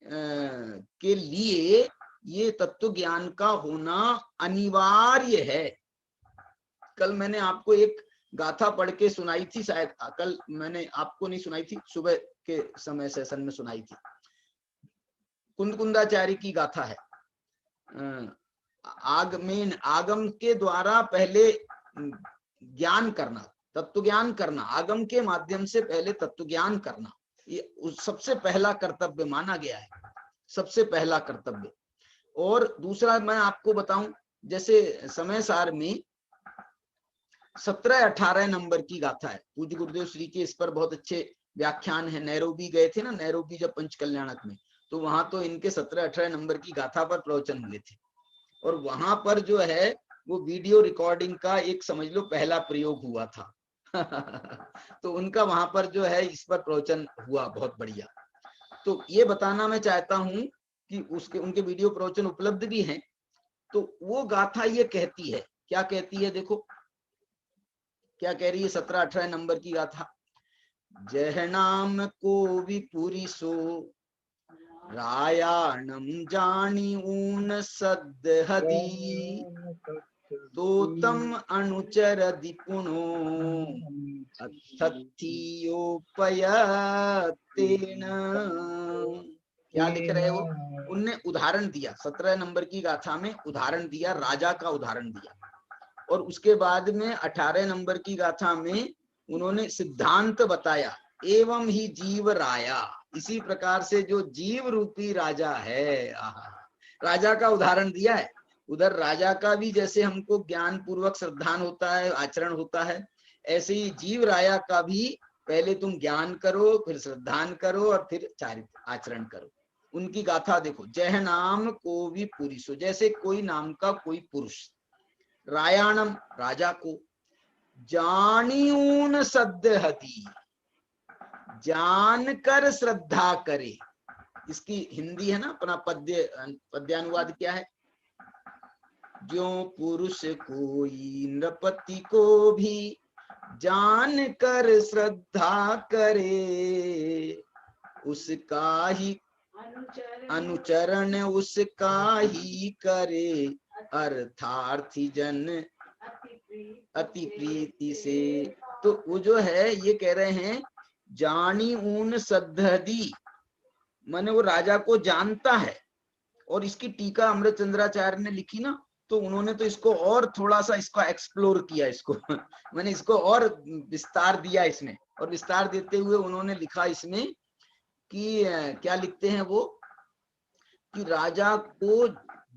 के लिए ये तत्व ज्ञान का होना अनिवार्य है। कल मैंने आपको एक गाथा पढ़ के सुनाई थी, शायद कल मैंने आपको नहीं सुनाई थी, सुबह के समय सेशन में सुनाई थी। कुंदकुंदाचार्य की गाथा है, आगम के द्वारा पहले ज्ञान करना, तत्व ज्ञान करना, आगम के माध्यम से पहले तत्व ज्ञान करना, ये सबसे पहला कर्तव्य माना गया है, सबसे पहला कर्तव्य। और दूसरा मैं आपको बताऊं, जैसे समय सार में 17-18 नंबर की गाथा है, पूज्य गुरुदेव श्री के इस पर बहुत अच्छे व्याख्यान है। नैरोबी गए थे ना, नैरोबी जब पंच कल्याणक में, तो वहां तो इनके 17-18 नंबर की गाथा पर प्रवचन हुए थे, और वहां पर जो है वो वीडियो रिकॉर्डिंग का एक समझ लो पहला प्रयोग हुआ था तो उनका वहां पर जो है इस पर प्रवचन हुआ, बहुत बढ़िया। तो ये बताना मैं चाहता हूं कि उनके वीडियो प्रवचन उपलब्ध भी हैं, तो वो गाथा ये कहती है, क्या कहती है, देखो क्या कह रही है 17-18 नंबर की गाथा। जह नाम को विपुरी सो रायाणम जानी ऊन सद हदी, तो तम अनुचर दिपुनो अथथियोपयतेन। क्या लिख रहे हो, उनने उदाहरण दिया 17 नंबर की गाथा में, उदाहरण दिया, राजा का उदाहरण दिया। और उसके बाद में 18 नंबर की गाथा में उन्होंने सिद्धांत बताया, एवं ही जीव राया, इसी प्रकार से जो जीव रूपी राजा है, राजा का उदाहरण दिया है। उधर राजा का भी जैसे हमको ज्ञान पूर्वक श्रद्धान होता है, आचरण होता है, ऐसे ही जीव राया का भी पहले तुम ज्ञान करो, फिर श्रद्धान करो और फिर चारित्र आचरण करो। उनकी गाथा देखो, जह नाम को भी पुरुषो, जैसे कोई नाम का कोई पुरुष, रायाणम राजा को, जानियून सद्दहति जानकर श्रद्धा करे। इसकी हिंदी है ना अपना पद्यानुवाद क्या है, जो पुरुष कोई नृपति को भी जान कर श्रद्धा करे, उसका ही अनुचरण उसका ही करे, अर्थार्थी जन अति प्रीति से। तो वो जो है ये कह रहे हैं, जानी ऊन सद्धि, माने वो राजा को जानता है। और इसकी टीका अमृतचंद्राचार्य ने लिखी ना, तो उन्होंने तो इसको और थोड़ा सा इसको एक्सप्लोर किया, इसको मैंने इसको और विस्तार दिया इसमें। और विस्तार देते हुए उन्होंने लिखा इसमें कि क्या लिखते हैं वो, कि राजा को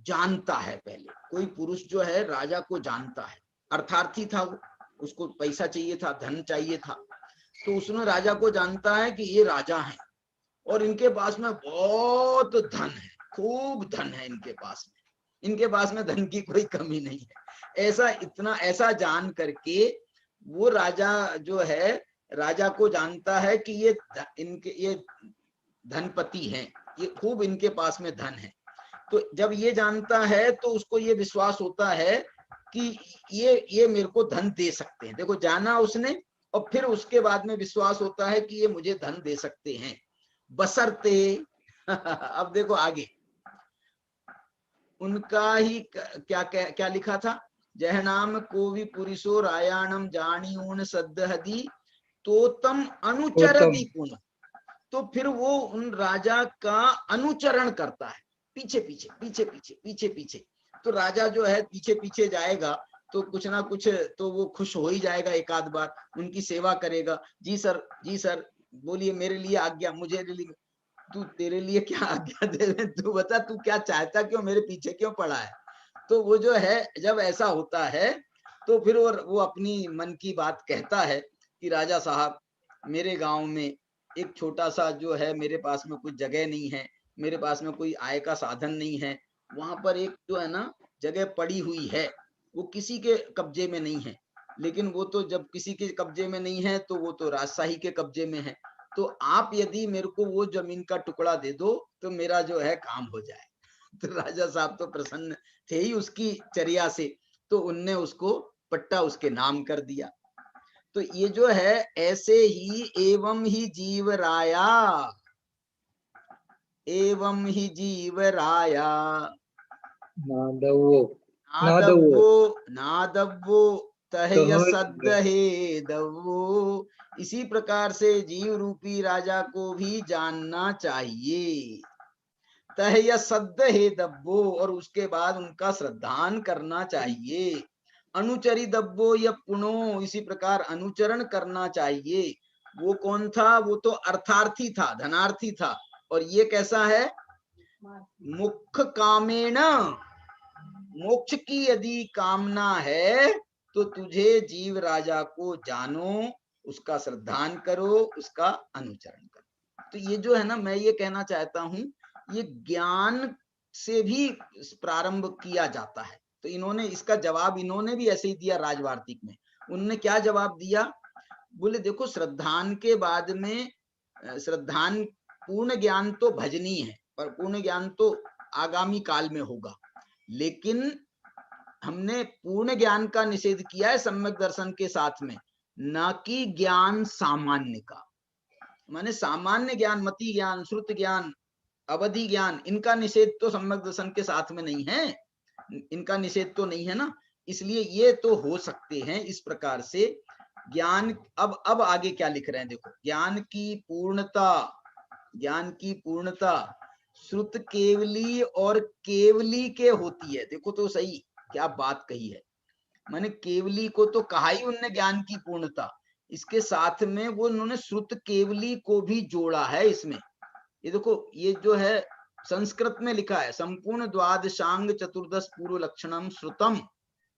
जानता है। पहले कोई पुरुष जो है राजा को जानता है, अर्थार्थी था वो, उसको पैसा चाहिए था, धन चाहिए था, तो उसने राजा को जानता है कि ये राजा है और इनके पास में बहुत धन है, खूब धन है इनके पास में, इनके पास में धन की कोई कमी नहीं है। ऐसा इतना ऐसा जान करके वो राजा जो है, राजा को जानता है कि ये धनपति हैं, ये खूब इनके पास में धन है। तो जब ये जानता है तो उसको ये विश्वास होता है कि ये मेरे को धन दे सकते हैं। देखो, जाना उसने और फिर उसके बाद में विश्वास होता है कि ये मुझे धन दे सकते हैं, बशर्ते अब देखो आगे उनका ही क्या क्या, क्या लिखा था, जह नाम को भी पुरुषो रायाणम जानियून सद्धहदी, तो तम अनुचरति पुनः। तो फिर वो उन राजा का अनुचरण करता है, पीछे पीछे पीछे पीछे पीछे पीछे। तो राजा जो है पीछे पीछे जाएगा तो कुछ ना कुछ तो वो खुश हो ही जाएगा, एक आध बार उनकी सेवा करेगा। जी सर बोलिए, मेरे लिए आज्ञा, मुझे लिए, तू तेरे लिए क्या आज्ञा दे, तू बता तू क्या चाहता, क्यों मेरे पीछे क्यों पड़ा है। तो वो जो है जब ऐसा होता है तो फिर वो अपनी मन की बात कहता है कि राजा साहब, मेरे गांव में एक छोटा सा जो है, मेरे पास में कुछ जगह नहीं है, मेरे पास में कोई आय का साधन नहीं है, वहां पर एक जो है ना जगह पड़ी हुई है, वो किसी के कब्जे में नहीं है, लेकिन वो तो जब किसी के कब्जे में नहीं है तो वो तो राजशाही के कब्जे में है। तो आप यदि मेरे को वो जमीन का टुकड़ा दे दो तो मेरा जो है काम हो जाए। तो राजा साहब तो प्रसन्न थे ही उसकी चर्या से, तो उनने उसको पट्टा उसके नाम कर दिया। तो ये जो है ऐसे ही एवं ही जीव राया, एवं ही जीव राया, नादवो तहय सद्दहे दवो। इसी प्रकार से जीव रूपी राजा को भी जानना चाहिए, तहय सद्दहे दब्बो, और उसके बाद उनका श्रद्धान करना चाहिए। अनुचरी दब्बो या पुनो, इसी प्रकार अनुचरण करना चाहिए। वो कौन था, वो तो अर्थार्थी था, धनार्थी था। और ये कैसा है, मुख्य कामेण, मोक्ष की यदि कामना है तो तुझे जीव राजा को जानो, उसका श्रद्धान करो, उसका अनुचरण करो। तो ये जो है ना, मैं ये कहना चाहता हूं, ये ज्ञान से भी प्रारंभ किया जाता है। तो इन्होंने इसका जवाब इन्होंने भी ऐसे ही दिया राजवार्तिक में। उन्होंने क्या जवाब दिया, बोले देखो श्रद्धान के बाद में, श्रद्धान पूर्ण ज्ञान तो भजनी है, पर पूर्ण ज्ञान तो आगामी काल में होगा, लेकिन हमने पूर्ण ज्ञान का निषेध किया है सम्यक दर्शन के साथ में, न कि ज्ञान सामान्य का। माने सामान्य ज्ञान, मति ज्ञान, श्रुत ज्ञान, अवधि ज्ञान, इनका निषेध तो सम्यक दर्शन के साथ में नहीं है, इनका निषेध तो नहीं है ना। इसलिए ये तो हो सकते हैं इस प्रकार से ज्ञान। अब आगे क्या लिख रहे हैं देखो, ज्ञान की पूर्णता, ज्ञान की पूर्णता श्रुत केवली और केवली के होती है। देखो तो सही क्या बात कही है, माने केवली को तो कहा ही उनने ज्ञान की पूर्णता, इसके साथ में वो उन्होंने श्रुत केवली को भी जोड़ा है इसमें। ये देखो, ये जो है संस्कृत में लिखा है, संपूर्ण द्वादशांग चतुर्दश पूर्व लक्षणम श्रुतम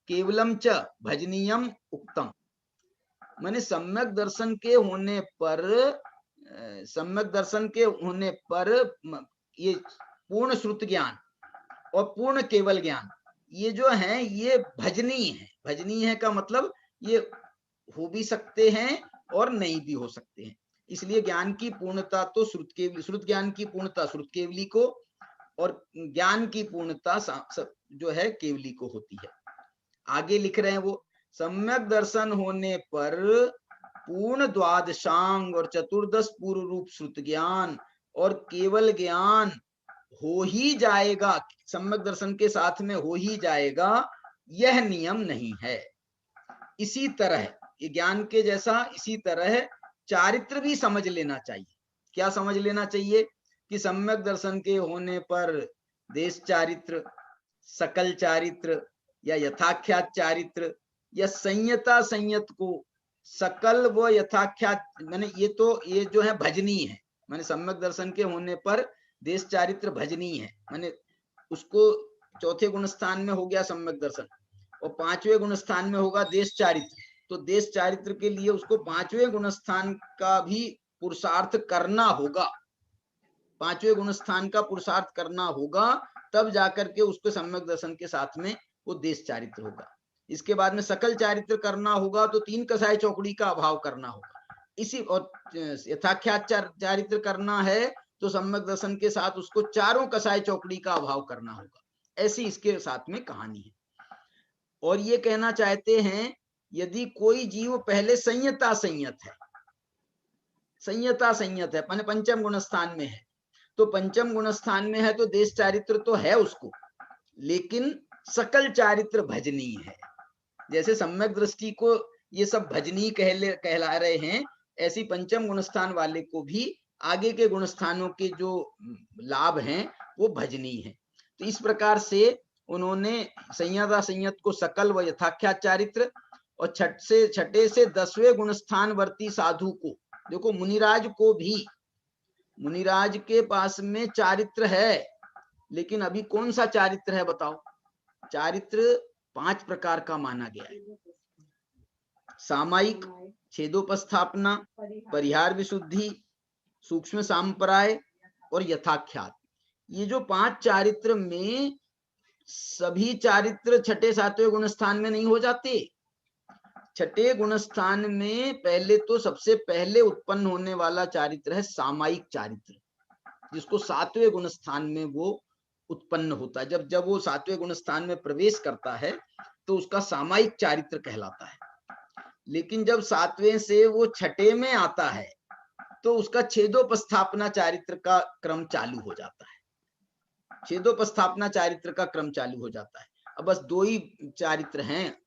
केवलम च भजनीयम उक्तम। माने सम्यक दर्शन के होने पर, सम्यक दर्शन के होने पर ये पूर्ण श्रुत ज्ञान और पूर्ण केवल ज्ञान, ये जो है ये भजनीय है। भजनीय है का मतलब ये हो भी सकते हैं और नहीं भी हो सकते हैं। इसलिए ज्ञान की पूर्णता तो श्रुत ज्ञान की पूर्णता श्रुत केवली को, और ज्ञान की पूर्णता जो है केवली को होती है। आगे लिख रहे हैं वो, सम्यक दर्शन होने पर पूर्ण द्वादशांग और चतुर्दश पूर्व रूप श्रुत ज्ञान और केवल ज्ञान हो ही जाएगा, सम्यक दर्शन के साथ में हो ही जाएगा, यह नियम नहीं है। इसी तरह ये ज्ञान के जैसा इसी तरह चारित्र भी समझ लेना चाहिए। क्या समझ लेना चाहिए कि सम्यक दर्शन के होने पर देश चारित्र, सकल चारित्र या यथाख्यात चारित्र या संयता संयत को सकल व यथाख्यात, मैंने ये जो है भजनीय है। मैंने सम्यक दर्शन के होने पर देश चारित्र भजनीय है, मैंने उसको चौथे गुण स्थान में हो गया सम्यक दर्शन, और पांचवें गुण स्थान में होगा देश चारित्र। तो देश चारित्र के लिए उसको पांचवें गुण स्थान का भी पुरुषार्थ करना होगा, पांचवें गुण स्थान का पुरुषार्थ करना होगा, तब जाकर के उसको सम्यक दर्शन के साथ में वो देश चारित्र होगा। इसके बाद में सकल चारित्र करना होगा तो तीन कसाय चौकड़ी का अभाव करना होगा। इसी और यथाख्यात चारित्र करना है तो सम्यक दर्शन के साथ उसको चारों कसाय चौकड़ी का अभाव करना होगा। ऐसी इसके साथ में कहानी है। और ये कहना चाहते हैं, यदि कोई जीव पहले संयता संयत है, संयता संयत है माने पंचम गुण स्थान में है, तो पंचम गुण स्थान में है तो देश चारित्र तो है उसको, लेकिन सकल चारित्र भजनीय है। जैसे सम्यक दृष्टि को ये सब भजनीय कहला रहे हैं, ऐसी पंचम गुण स्थान वाले को भी आगे के गुण स्थानों के जो लाभ हैं वो भजनीय है। तो इस प्रकार से उन्होंने संयता संयत को सकल व यथाख्यात चारित्र, और छठे से 10वें गुण स्थान वर्ती साधु को, देखो मुनिराज को भी, मुनिराज के पास में चारित्र है, लेकिन अभी कौन सा चारित्र है बताओ? चारित्र 5 प्रकार का माना गया है, सामायिक, छेदोपस्थापना, परिहार विशुद्धि, सूक्ष्म सांप्राय और यथाख्यात। ये जो 5 चारित्र में सभी चारित्र छठे सातवें गुण स्थान में नहीं हो जाते। छठे गुण स्थान में पहले तो सबसे पहले उत्पन्न होने वाला चारित्र है सामायिक चारित्र, जिसको 7वें गुण स्थान में वो उत्पन्न होता है। जब वो 7वें गुण स्थान में प्रवेश करता है तो उसका सामायिक चारित्र कहलाता है। लेकिन जब 7वें से वो छठे में आता है तो उसका छेदोपस्थापना चारित्र का क्रम चालू हो जाता है, छेदोपस्थापना चारित्र का क्रम चालू हो जाता है। अब बस 2 ही चारित्र हैं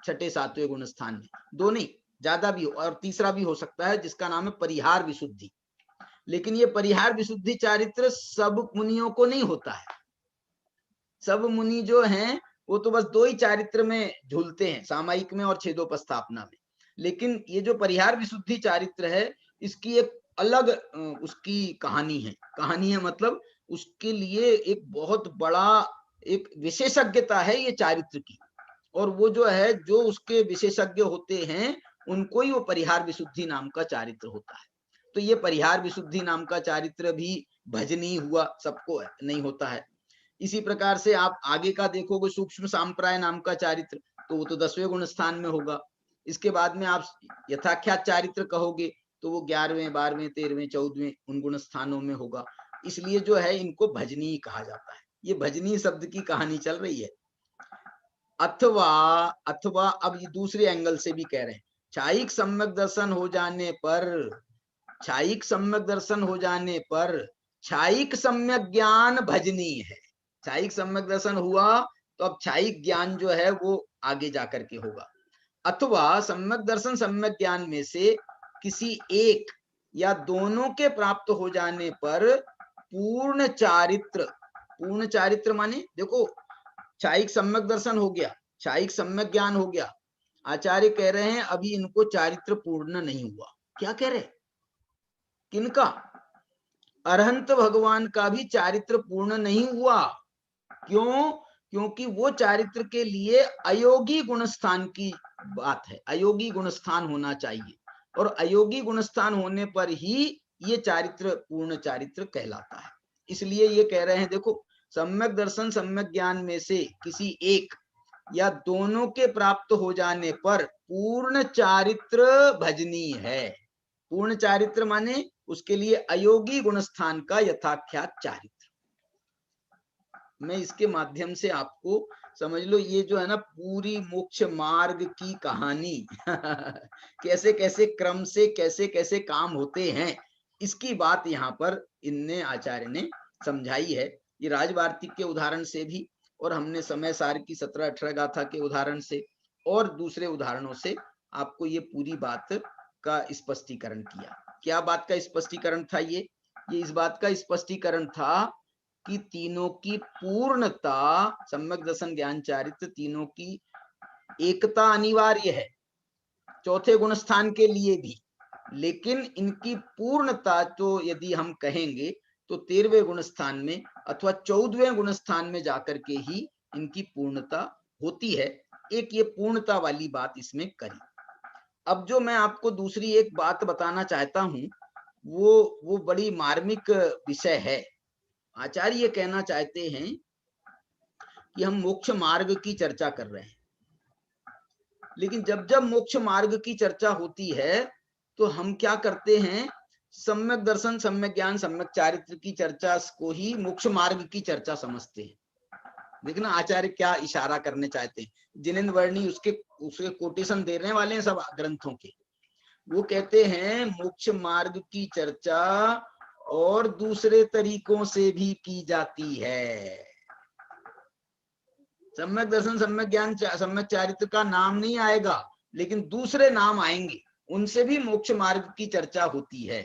छठे सातवें गुण स्थान में, 2 नहीं, ज्यादा भी हो, और तीसरा भी हो सकता है जिसका नाम है परिहार विशुद्धि। लेकिन ये परिहार विशुद्धि चारित्र सब मुनियों को नहीं होता है। सब मुनि जो हैं वो तो बस 2 ही चारित्र में झूलते हैं, सामायिक में और छेदोपस्थापना में। लेकिन ये जो परिहार विशुद्धि चारित्र है, इसकी एक अलग उसकी कहानी है मतलब उसके लिए एक बहुत बड़ा एक विशेषज्ञता है ये चारित्र की, और वो जो है जो उसके विशेषज्ञ होते हैं उनको ही वो परिहार विशुद्धि नाम का चारित्र होता है। तो ये परिहार विशुद्धि नाम का चारित्र भी भजनीय हुआ, सबको नहीं होता है। इसी प्रकार से आप आगे का देखोगे सूक्ष्म सांप्राय नाम का चारित्र, तो वो तो 10वें गुण स्थान में होगा। इसके बाद में आप यथाख्यात चारित्र कहोगे तो वो 11वें 12वें 13वें 14वें उन गुण स्थानों में होगा। इसलिए जो है इनको भजनीय कहा जाता है। ये भजनीय शब्द की कहानी चल रही है। अथवा अथवा अब ये दूसरे एंगल से भी कह रहे हैं, छायिक सम्यक दर्शन हो जाने पर, छायिक सम्यक दर्शन हो जाने पर छायिक सम्यक ज्ञान भजनीय है। छायिक सम्यक दर्शन हुआ तो अब छायिक ज्ञान जो है वो आगे जाकर के होगा। अथवा सम्यक दर्शन सम्यक ज्ञान में से किसी एक या दोनों के प्राप्त हो जाने पर पूर्ण चारित्र, पूर्ण चारित्र माने देखो छायिक सम्यक दर्शन हो गया, छायिक सम्यक ज्ञान हो गया, आचार्य कह रहे हैं अभी इनको चारित्र पूर्ण नहीं हुआ। क्या कह रहे, किनका, अरहंत भगवान का भी चारित्र पूर्ण नहीं हुआ। क्यों, क्योंकि वो चारित्र के लिए अयोगी गुणस्थान की बात है, अयोगी गुणस्थान होना चाहिए, और अयोगी गुणस्थान होने पर ही ये चारित्र पूर्ण चारित्र कहलाता है। इसलिए ये कह रहे हैं देखो सम्यक दर्शन सम्यक ज्ञान में से किसी एक या दोनों के प्राप्त हो जाने पर पूर्ण चारित्र भजनीय है। पूर्ण चारित्र माने उसके लिए अयोगी गुणस्थान का यथाख्यात चारित्र। मैं इसके माध्यम से आपको समझ लो ये जो है ना पूरी मोक्ष मार्ग की कहानी कैसे कैसे क्रम से कैसे कैसे काम होते हैं, इसकी बात यहाँ पर इनने आचार्य ने समझाई है। ये राजवार्तिक के उदाहरण से भी, और हमने समय सार की 17-18 गाथा के उदाहरण से और दूसरे उदाहरणों से आपको ये पूरी बात का स्पष्टीकरण किया। क्या बात का स्पष्टीकरण था ये इस बात का स्पष्टीकरण था कि तीनों की पूर्णता, सम्यक दर्शन ज्ञान चारित्र तीनों की एकता अनिवार्य है चौथे गुणस्थान के लिए भी, लेकिन इनकी पूर्णता तो यदि हम कहेंगे तो 13वें गुणस्थान में अथवा 14वें गुणस्थान में जाकर के ही इनकी पूर्णता होती है। एक ये पूर्णता वाली बात इसमें करी। अब जो मैं आपको दूसरी एक बात बताना चाहता हूं वो बड़ी मार्मिक विषय है। आचार्य ये कहना चाहते हैं कि हम मोक्ष मार्ग की चर्चा कर रहे हैं, लेकिन जब जब मोक्ष मार्ग की चर्चा होती है तो हम क्या करते हैं, सम्यक दर्शन सम्यक ज्ञान सम्यक चारित्र की चर्चा को ही मोक्ष मार्ग की चर्चा समझते हैं। देखना आचार्य क्या इशारा करने चाहते हैं, जिनेन्द्र वर्णी उसके कोटेशन देने वाले हैं सब ग्रंथों के। वो कहते हैं मोक्ष मार्ग की चर्चा और दूसरे तरीकों से भी की जाती है। सम्यक दर्शन सम्यक ज्ञान सम्यक चारित्र का नाम नहीं आएगा, लेकिन दूसरे नाम आएंगे, उनसे भी मोक्ष मार्ग की चर्चा होती है।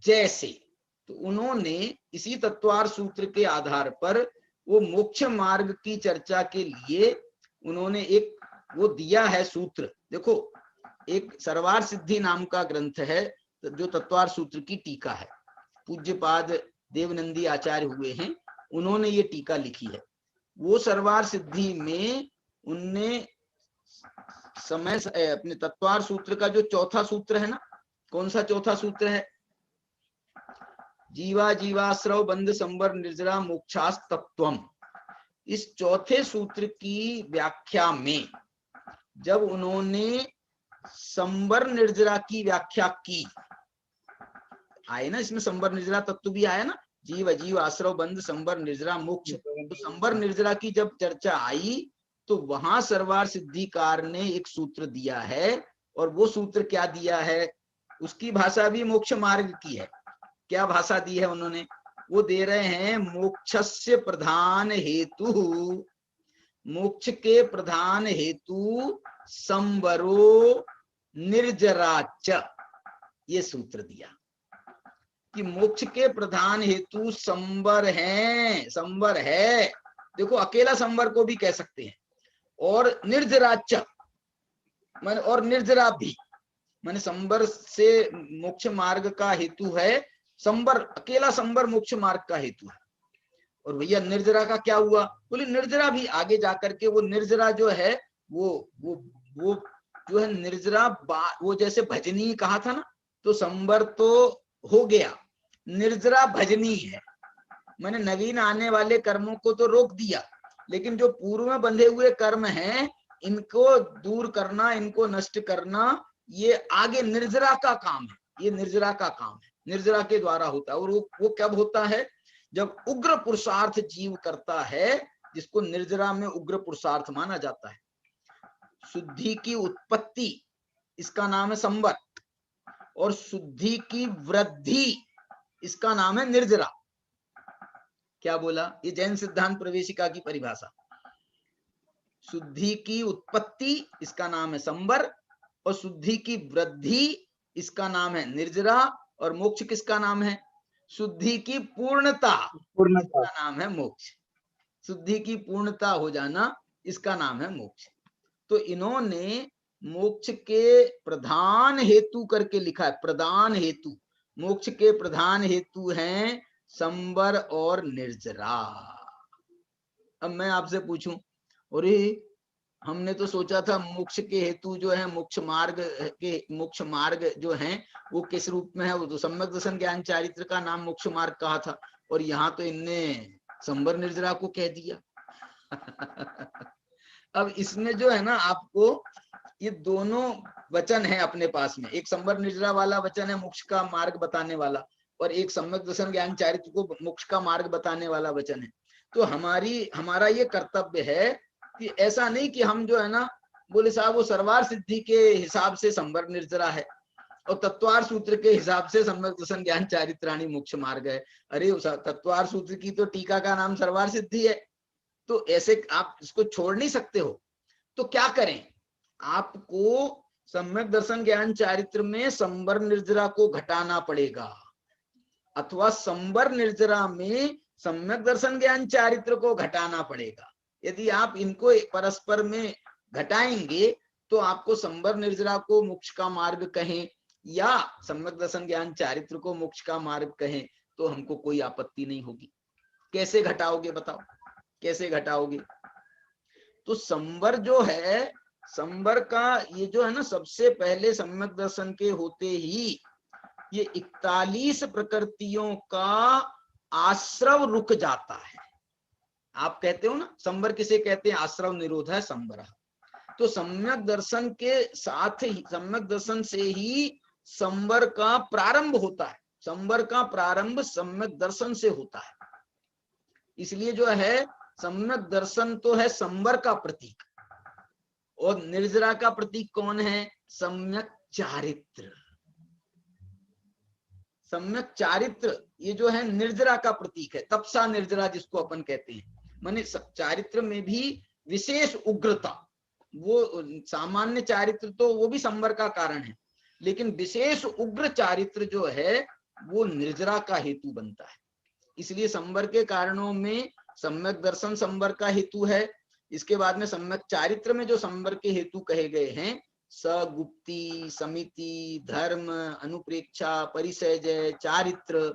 जैसे तो उन्होंने इसी तत्वार सूत्र के आधार पर वो मोक्ष मार्ग की चर्चा के लिए उन्होंने एक वो दिया है सूत्र। देखो एक सर्वार सिद्धि नाम का ग्रंथ है जो तत्वार सूत्र की टीका है, पूज्यपाद देवनंदी आचार्य हुए हैं, उन्होंने ये टीका लिखी है। वो सर्वार सिद्धि में उनने समय अपने तत्वार सूत्र का जो चौथा सूत्र है ना, कौन सा चौथा सूत्र है, जीवा जीवाश्रव बंध संवर निर्जरा मोक्षास तत्वम, इस चौथे सूत्र की व्याख्या में जब उन्होंने संवर निर्जरा की व्याख्या की, आए ना इसमें संवर निर्जरा तत्व भी आया ना, जीव अजीव आश्रव बंध संवर निर्जरा मोक्ष, तो संवर निर्जरा की जब चर्चा आई तो वहां सर्वार सिद्धिकार ने एक सूत्र दिया है, और वो सूत्र क्या दिया है, उसकी भाषा भी मोक्ष मार्ग की है। क्या भाषा दी है उन्होंने, वो दे रहे हैं मोक्षस्य प्रधान हेतु, मोक्ष के प्रधान हेतु संवरो निर्जराच, ये सूत्र दिया कि मोक्ष के प्रधान हेतु संवर है, संवर है, देखो अकेला संवर को भी कह सकते हैं, और निर्जराच माने और निर्जरा भी माने संवर से मोक्ष मार्ग का हेतु है, संवर अकेला संवर मोक्ष मार्ग का हेतु है। और भैया निर्जरा का क्या हुआ, बोले निर्जरा भी आगे जाकर के वो निर्जरा जो है वो जो है निर्जरा वो जैसे भजनी कहा था ना, तो संवर तो हो गया, निर्जरा भजनी है, मैंने नवीन आने वाले कर्मों को तो रोक दिया, लेकिन जो पूर्व में बंधे हुए कर्म हैं इनको दूर करना, इनको नष्ट करना, ये आगे निर्जरा का काम है, ये निर्जरा का काम है, निर्जरा के द्वारा होता है। और वो कब होता है, जब उग्र पुरुषार्थ जीव करता है जिसको निर्जरा में उग्र पुरुषार्थ माना जाता है। शुद्धि की उत्पत्ति, इसका नाम है संवर, और शुद्धि की वृद्धि, इसका नाम है निर्जरा। क्या बोला? ये जैन सिद्धांत प्रवेशिका की परिभाषा। शुद्धि की उत्पत्ति, इसका नाम है संवर, और शुद्धि की वृद्धि, इसका नाम है निर्जरा, और मोक्ष किसका नाम है? शुद्धि की पूर्णता, इसका नाम है मोक्ष। शुद्धि की पूर्णता हो जाना, इसका नाम है मोक्ष। तो इन्होंने मोक्ष के प्रधान हेतु करके लिखा है, प्रधान हेतु। मोक्ष के प्रधान हेतु हैं संवर और निर्जरा। अब मैं आपसे पूछूं, अरे हमने तो सोचा था मोक्ष के हेतु जो है, मोक्ष मार्ग जो है वो किस रूप में है? वो तो सम्यक दर्शन ज्ञान चारित्र का नाम मोक्ष मार्ग कहा था, और यहाँ तो इनने संवर निर्जरा को कह दिया। अब इसमें जो है ना, आपको ये दोनों वचन है अपने पास में, एक संवर निर्जरा वाला वचन है मोक्ष का मार्ग बताने वाला, और एक सम्यक दर्शन ज्ञान चारित्र को मोक्ष का मार्ग बताने वाला वचन है। तो हमारा ये कर्तव्य है कि ऐसा नहीं कि हम जो है ना बोले साहब वो सर्वार सिद्धि के हिसाब से संवर निर्जरा है और तत्वार सूत्र के हिसाब से सम्यक दर्शन ज्ञान चारित्राणी मोक्ष मार्ग है। अरे तत्वार सूत्र की तो टीका का नाम सर्वार सिद्धि है, तो ऐसे आप इसको छोड़ नहीं सकते हो। तो क्या करें? आपको सम्यक दर्शन ज्ञान चारित्र में संवर निर्जरा को घटाना पड़ेगा, अथवा संवर निर्जरा में सम्यक दर्शन ज्ञान चारित्र को घटाना पड़ेगा। यदि आप इनको परस्पर में घटाएंगे तो आपको संवर निर्जरा को मोक्ष का मार्ग कहें या सम्यक दर्शन ज्ञान चारित्र को मोक्ष का मार्ग कहें तो हमको कोई आपत्ति नहीं होगी। कैसे घटाओगे बताओ, कैसे घटाओगे? तो संवर जो है, संवर का ये जो है ना, सबसे पहले सम्यक दर्शन के होते ही ये 41 प्रकृतियों का आश्रव रुक जाता है। आप कहते हो ना संवर किसे कहते हैं? आश्रव निरोध है संवर। तो सम्यक दर्शन के साथ ही, सम्यक दर्शन से ही संवर का प्रारंभ होता है। संवर का प्रारंभ सम्यक दर्शन से होता है। इसलिए जो है सम्यक दर्शन तो है संवर का प्रतीक, और निर्जरा का प्रतीक कौन है? सम्यक चारित्र। सम्यक चारित्र ये जो है निर्जरा का प्रतीक है, तपसा निर्जरा जिसको अपन कहते हैं। माने चारित्र में भी विशेष उग्रता, वो सामान्य चारित्र तो वो भी संवर का कारण है, लेकिन विशेष उग्र चारित्र जो है वो निर्जरा का हेतु बनता है। इसलिए संवर के कारणों में सम्यक दर्शन संवर का हेतु है। इसके बाद में सम्यक चारित्र में जो संवर के हेतु कहे गए हैं, सगुप्ति, समिति, धर्म, अनुप्रेक्षा, परिसयजय, चारित्र,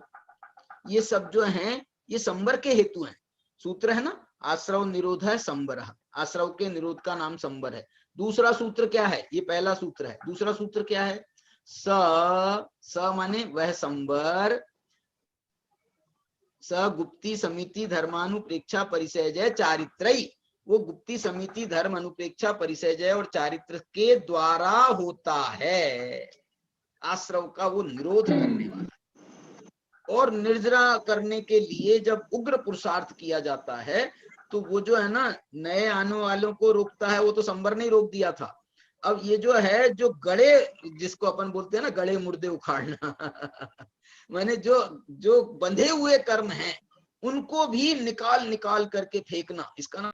ये सब जो हैं ये संवर के हेतु हैं। सूत्र है ना, आश्रव निरोध है संवर। आश्रव के निरोध का नाम संवर है। दूसरा सूत्र क्या है? ये पहला सूत्र है। दूसरा सूत्र क्या है? स माने वह संवर, स गुप्ति समिति धर्मानुप्रेक्षा परिसयजय चारित्रई। वो गुप्ति समिति धर्म अनुप्रेक्षा परिसयजय और चारित्र के द्वारा होता है। आश्रव का वो निरोध करने वाला। और निर्जरा करने के लिए जब उग्र पुरुषार्थ किया जाता है तो वो जो है ना नए आने वालों को रोकता है। वो तो संवर ने रोक दिया था। अब ये जो है, जो गड़े, जिसको अपन बोलते हैं ना गड़े मुर्दे उखाड़ना माने जो बंधे हुए कर्म हैं उनको भी निकाल निकाल करके फेंकना, इसका नाम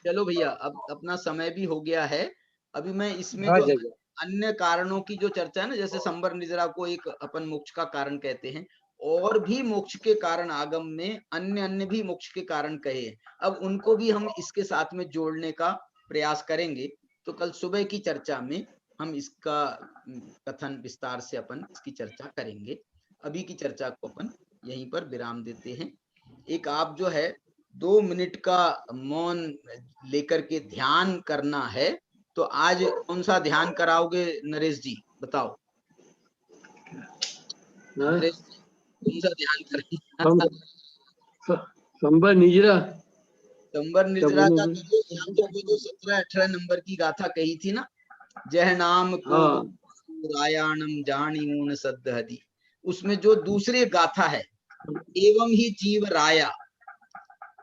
चलो भैया, अब अपना समय भी हो गया है। अभी मैं इसमें जो अन्य कारणों की जो चर्चा है ना, जैसे संवर निर्जरा को एक अपन मोक्ष का कारण कहते हैं, और भी मोक्ष के कारण आगम में अन्य भी मोक्ष के कारण कहे, अब उनको भी हम इसके साथ में जोड़ने का प्रयास करेंगे। तो कल सुबह की चर्चा में हम इसका कथन विस्तार से अपन इसकी चर्चा करेंगे। अभी की चर्चा को अपन यहीं पर विराम देते हैं। एक आप जो है 2 मिनट का मौन लेकर के ध्यान करना है। तो आज कौन सा ध्यान कराओगे नरेश जी, बताओ। नरेश जी कौन सा ध्यान करें? संवर निर्जरा। तंबर निर्जरा का वो जो 17-18 नंबर की गाथा कही थी ना, जह नाम को रायाणम जानी मून सद्दहदी, उसमें जो दूसरी गाथा है, एवं ही जीव राया,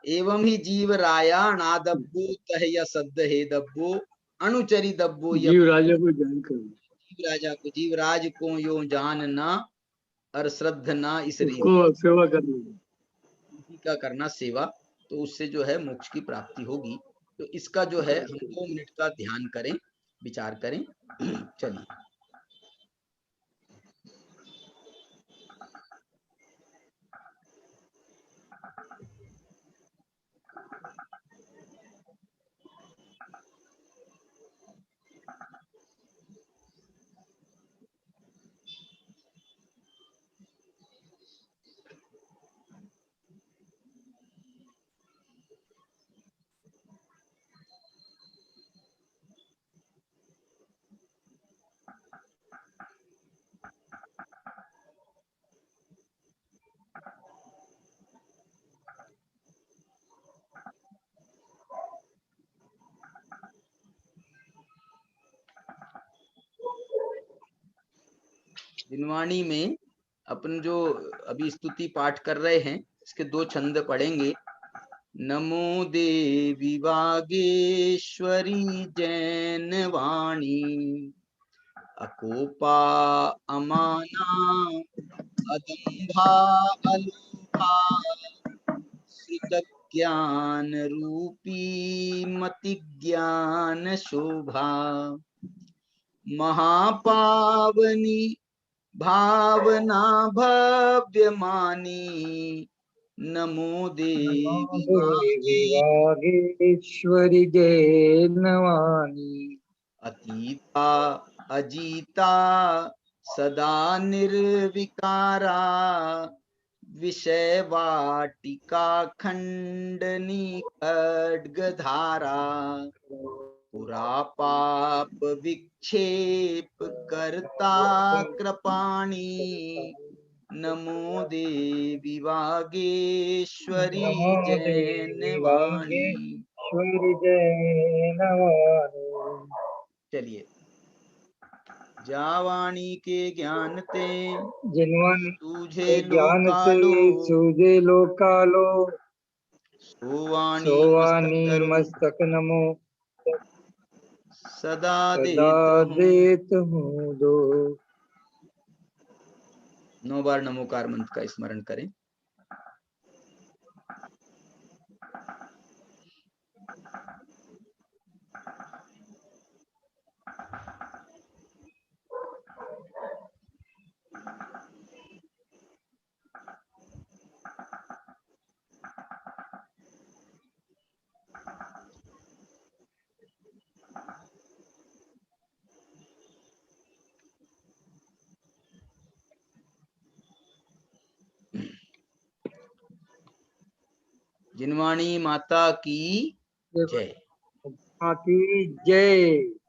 एवं ही जीव राया नादब्बो तह सद्द हे दब्बो अनुचरी दब्बो, जीव राजा को जानकर, जीव राजा को, जीवराज को यो जान ना और श्रद्ध ना इस उसको सेवा करनी का करना सेवा, तो उससे जो है मोक्ष की प्राप्ति होगी। तो इसका जो है हम 2 मिनट का ध्यान करें, विचार करें। चलिए, दिनवाणी में अपन जो अभी स्तुति पाठ कर रहे हैं, इसके 2 छंद पढ़ेंगे। नमो देवी वागेश्वरी जैन वाणी, अकोपा अमाना अदम्भा अलूभा, श्रुत ज्ञान रूपी मति ज्ञान शोभा, महापावनी भावना भव्यमानी, नमो देवी वागेश्वरी जय नवानी, अतीता अजीता सदा निर्विकारा, विषय वाटिका खंडनी खड्गधारा, पुरा पाप विक्षेप करता कृपाणी, नमो देवी वागेश्वरी जैन वाणी। चलिए, जावाणी के ज्ञान ते जिनवानी तुझे ज्ञान ते लोकालो, सूझे लोकालो, सोवाणी मस्तक नमो सदा देत हूँ दो। 9 बार नमोकार मंत्र का स्मरण करें। जिनवाणी माता की जय। की जय।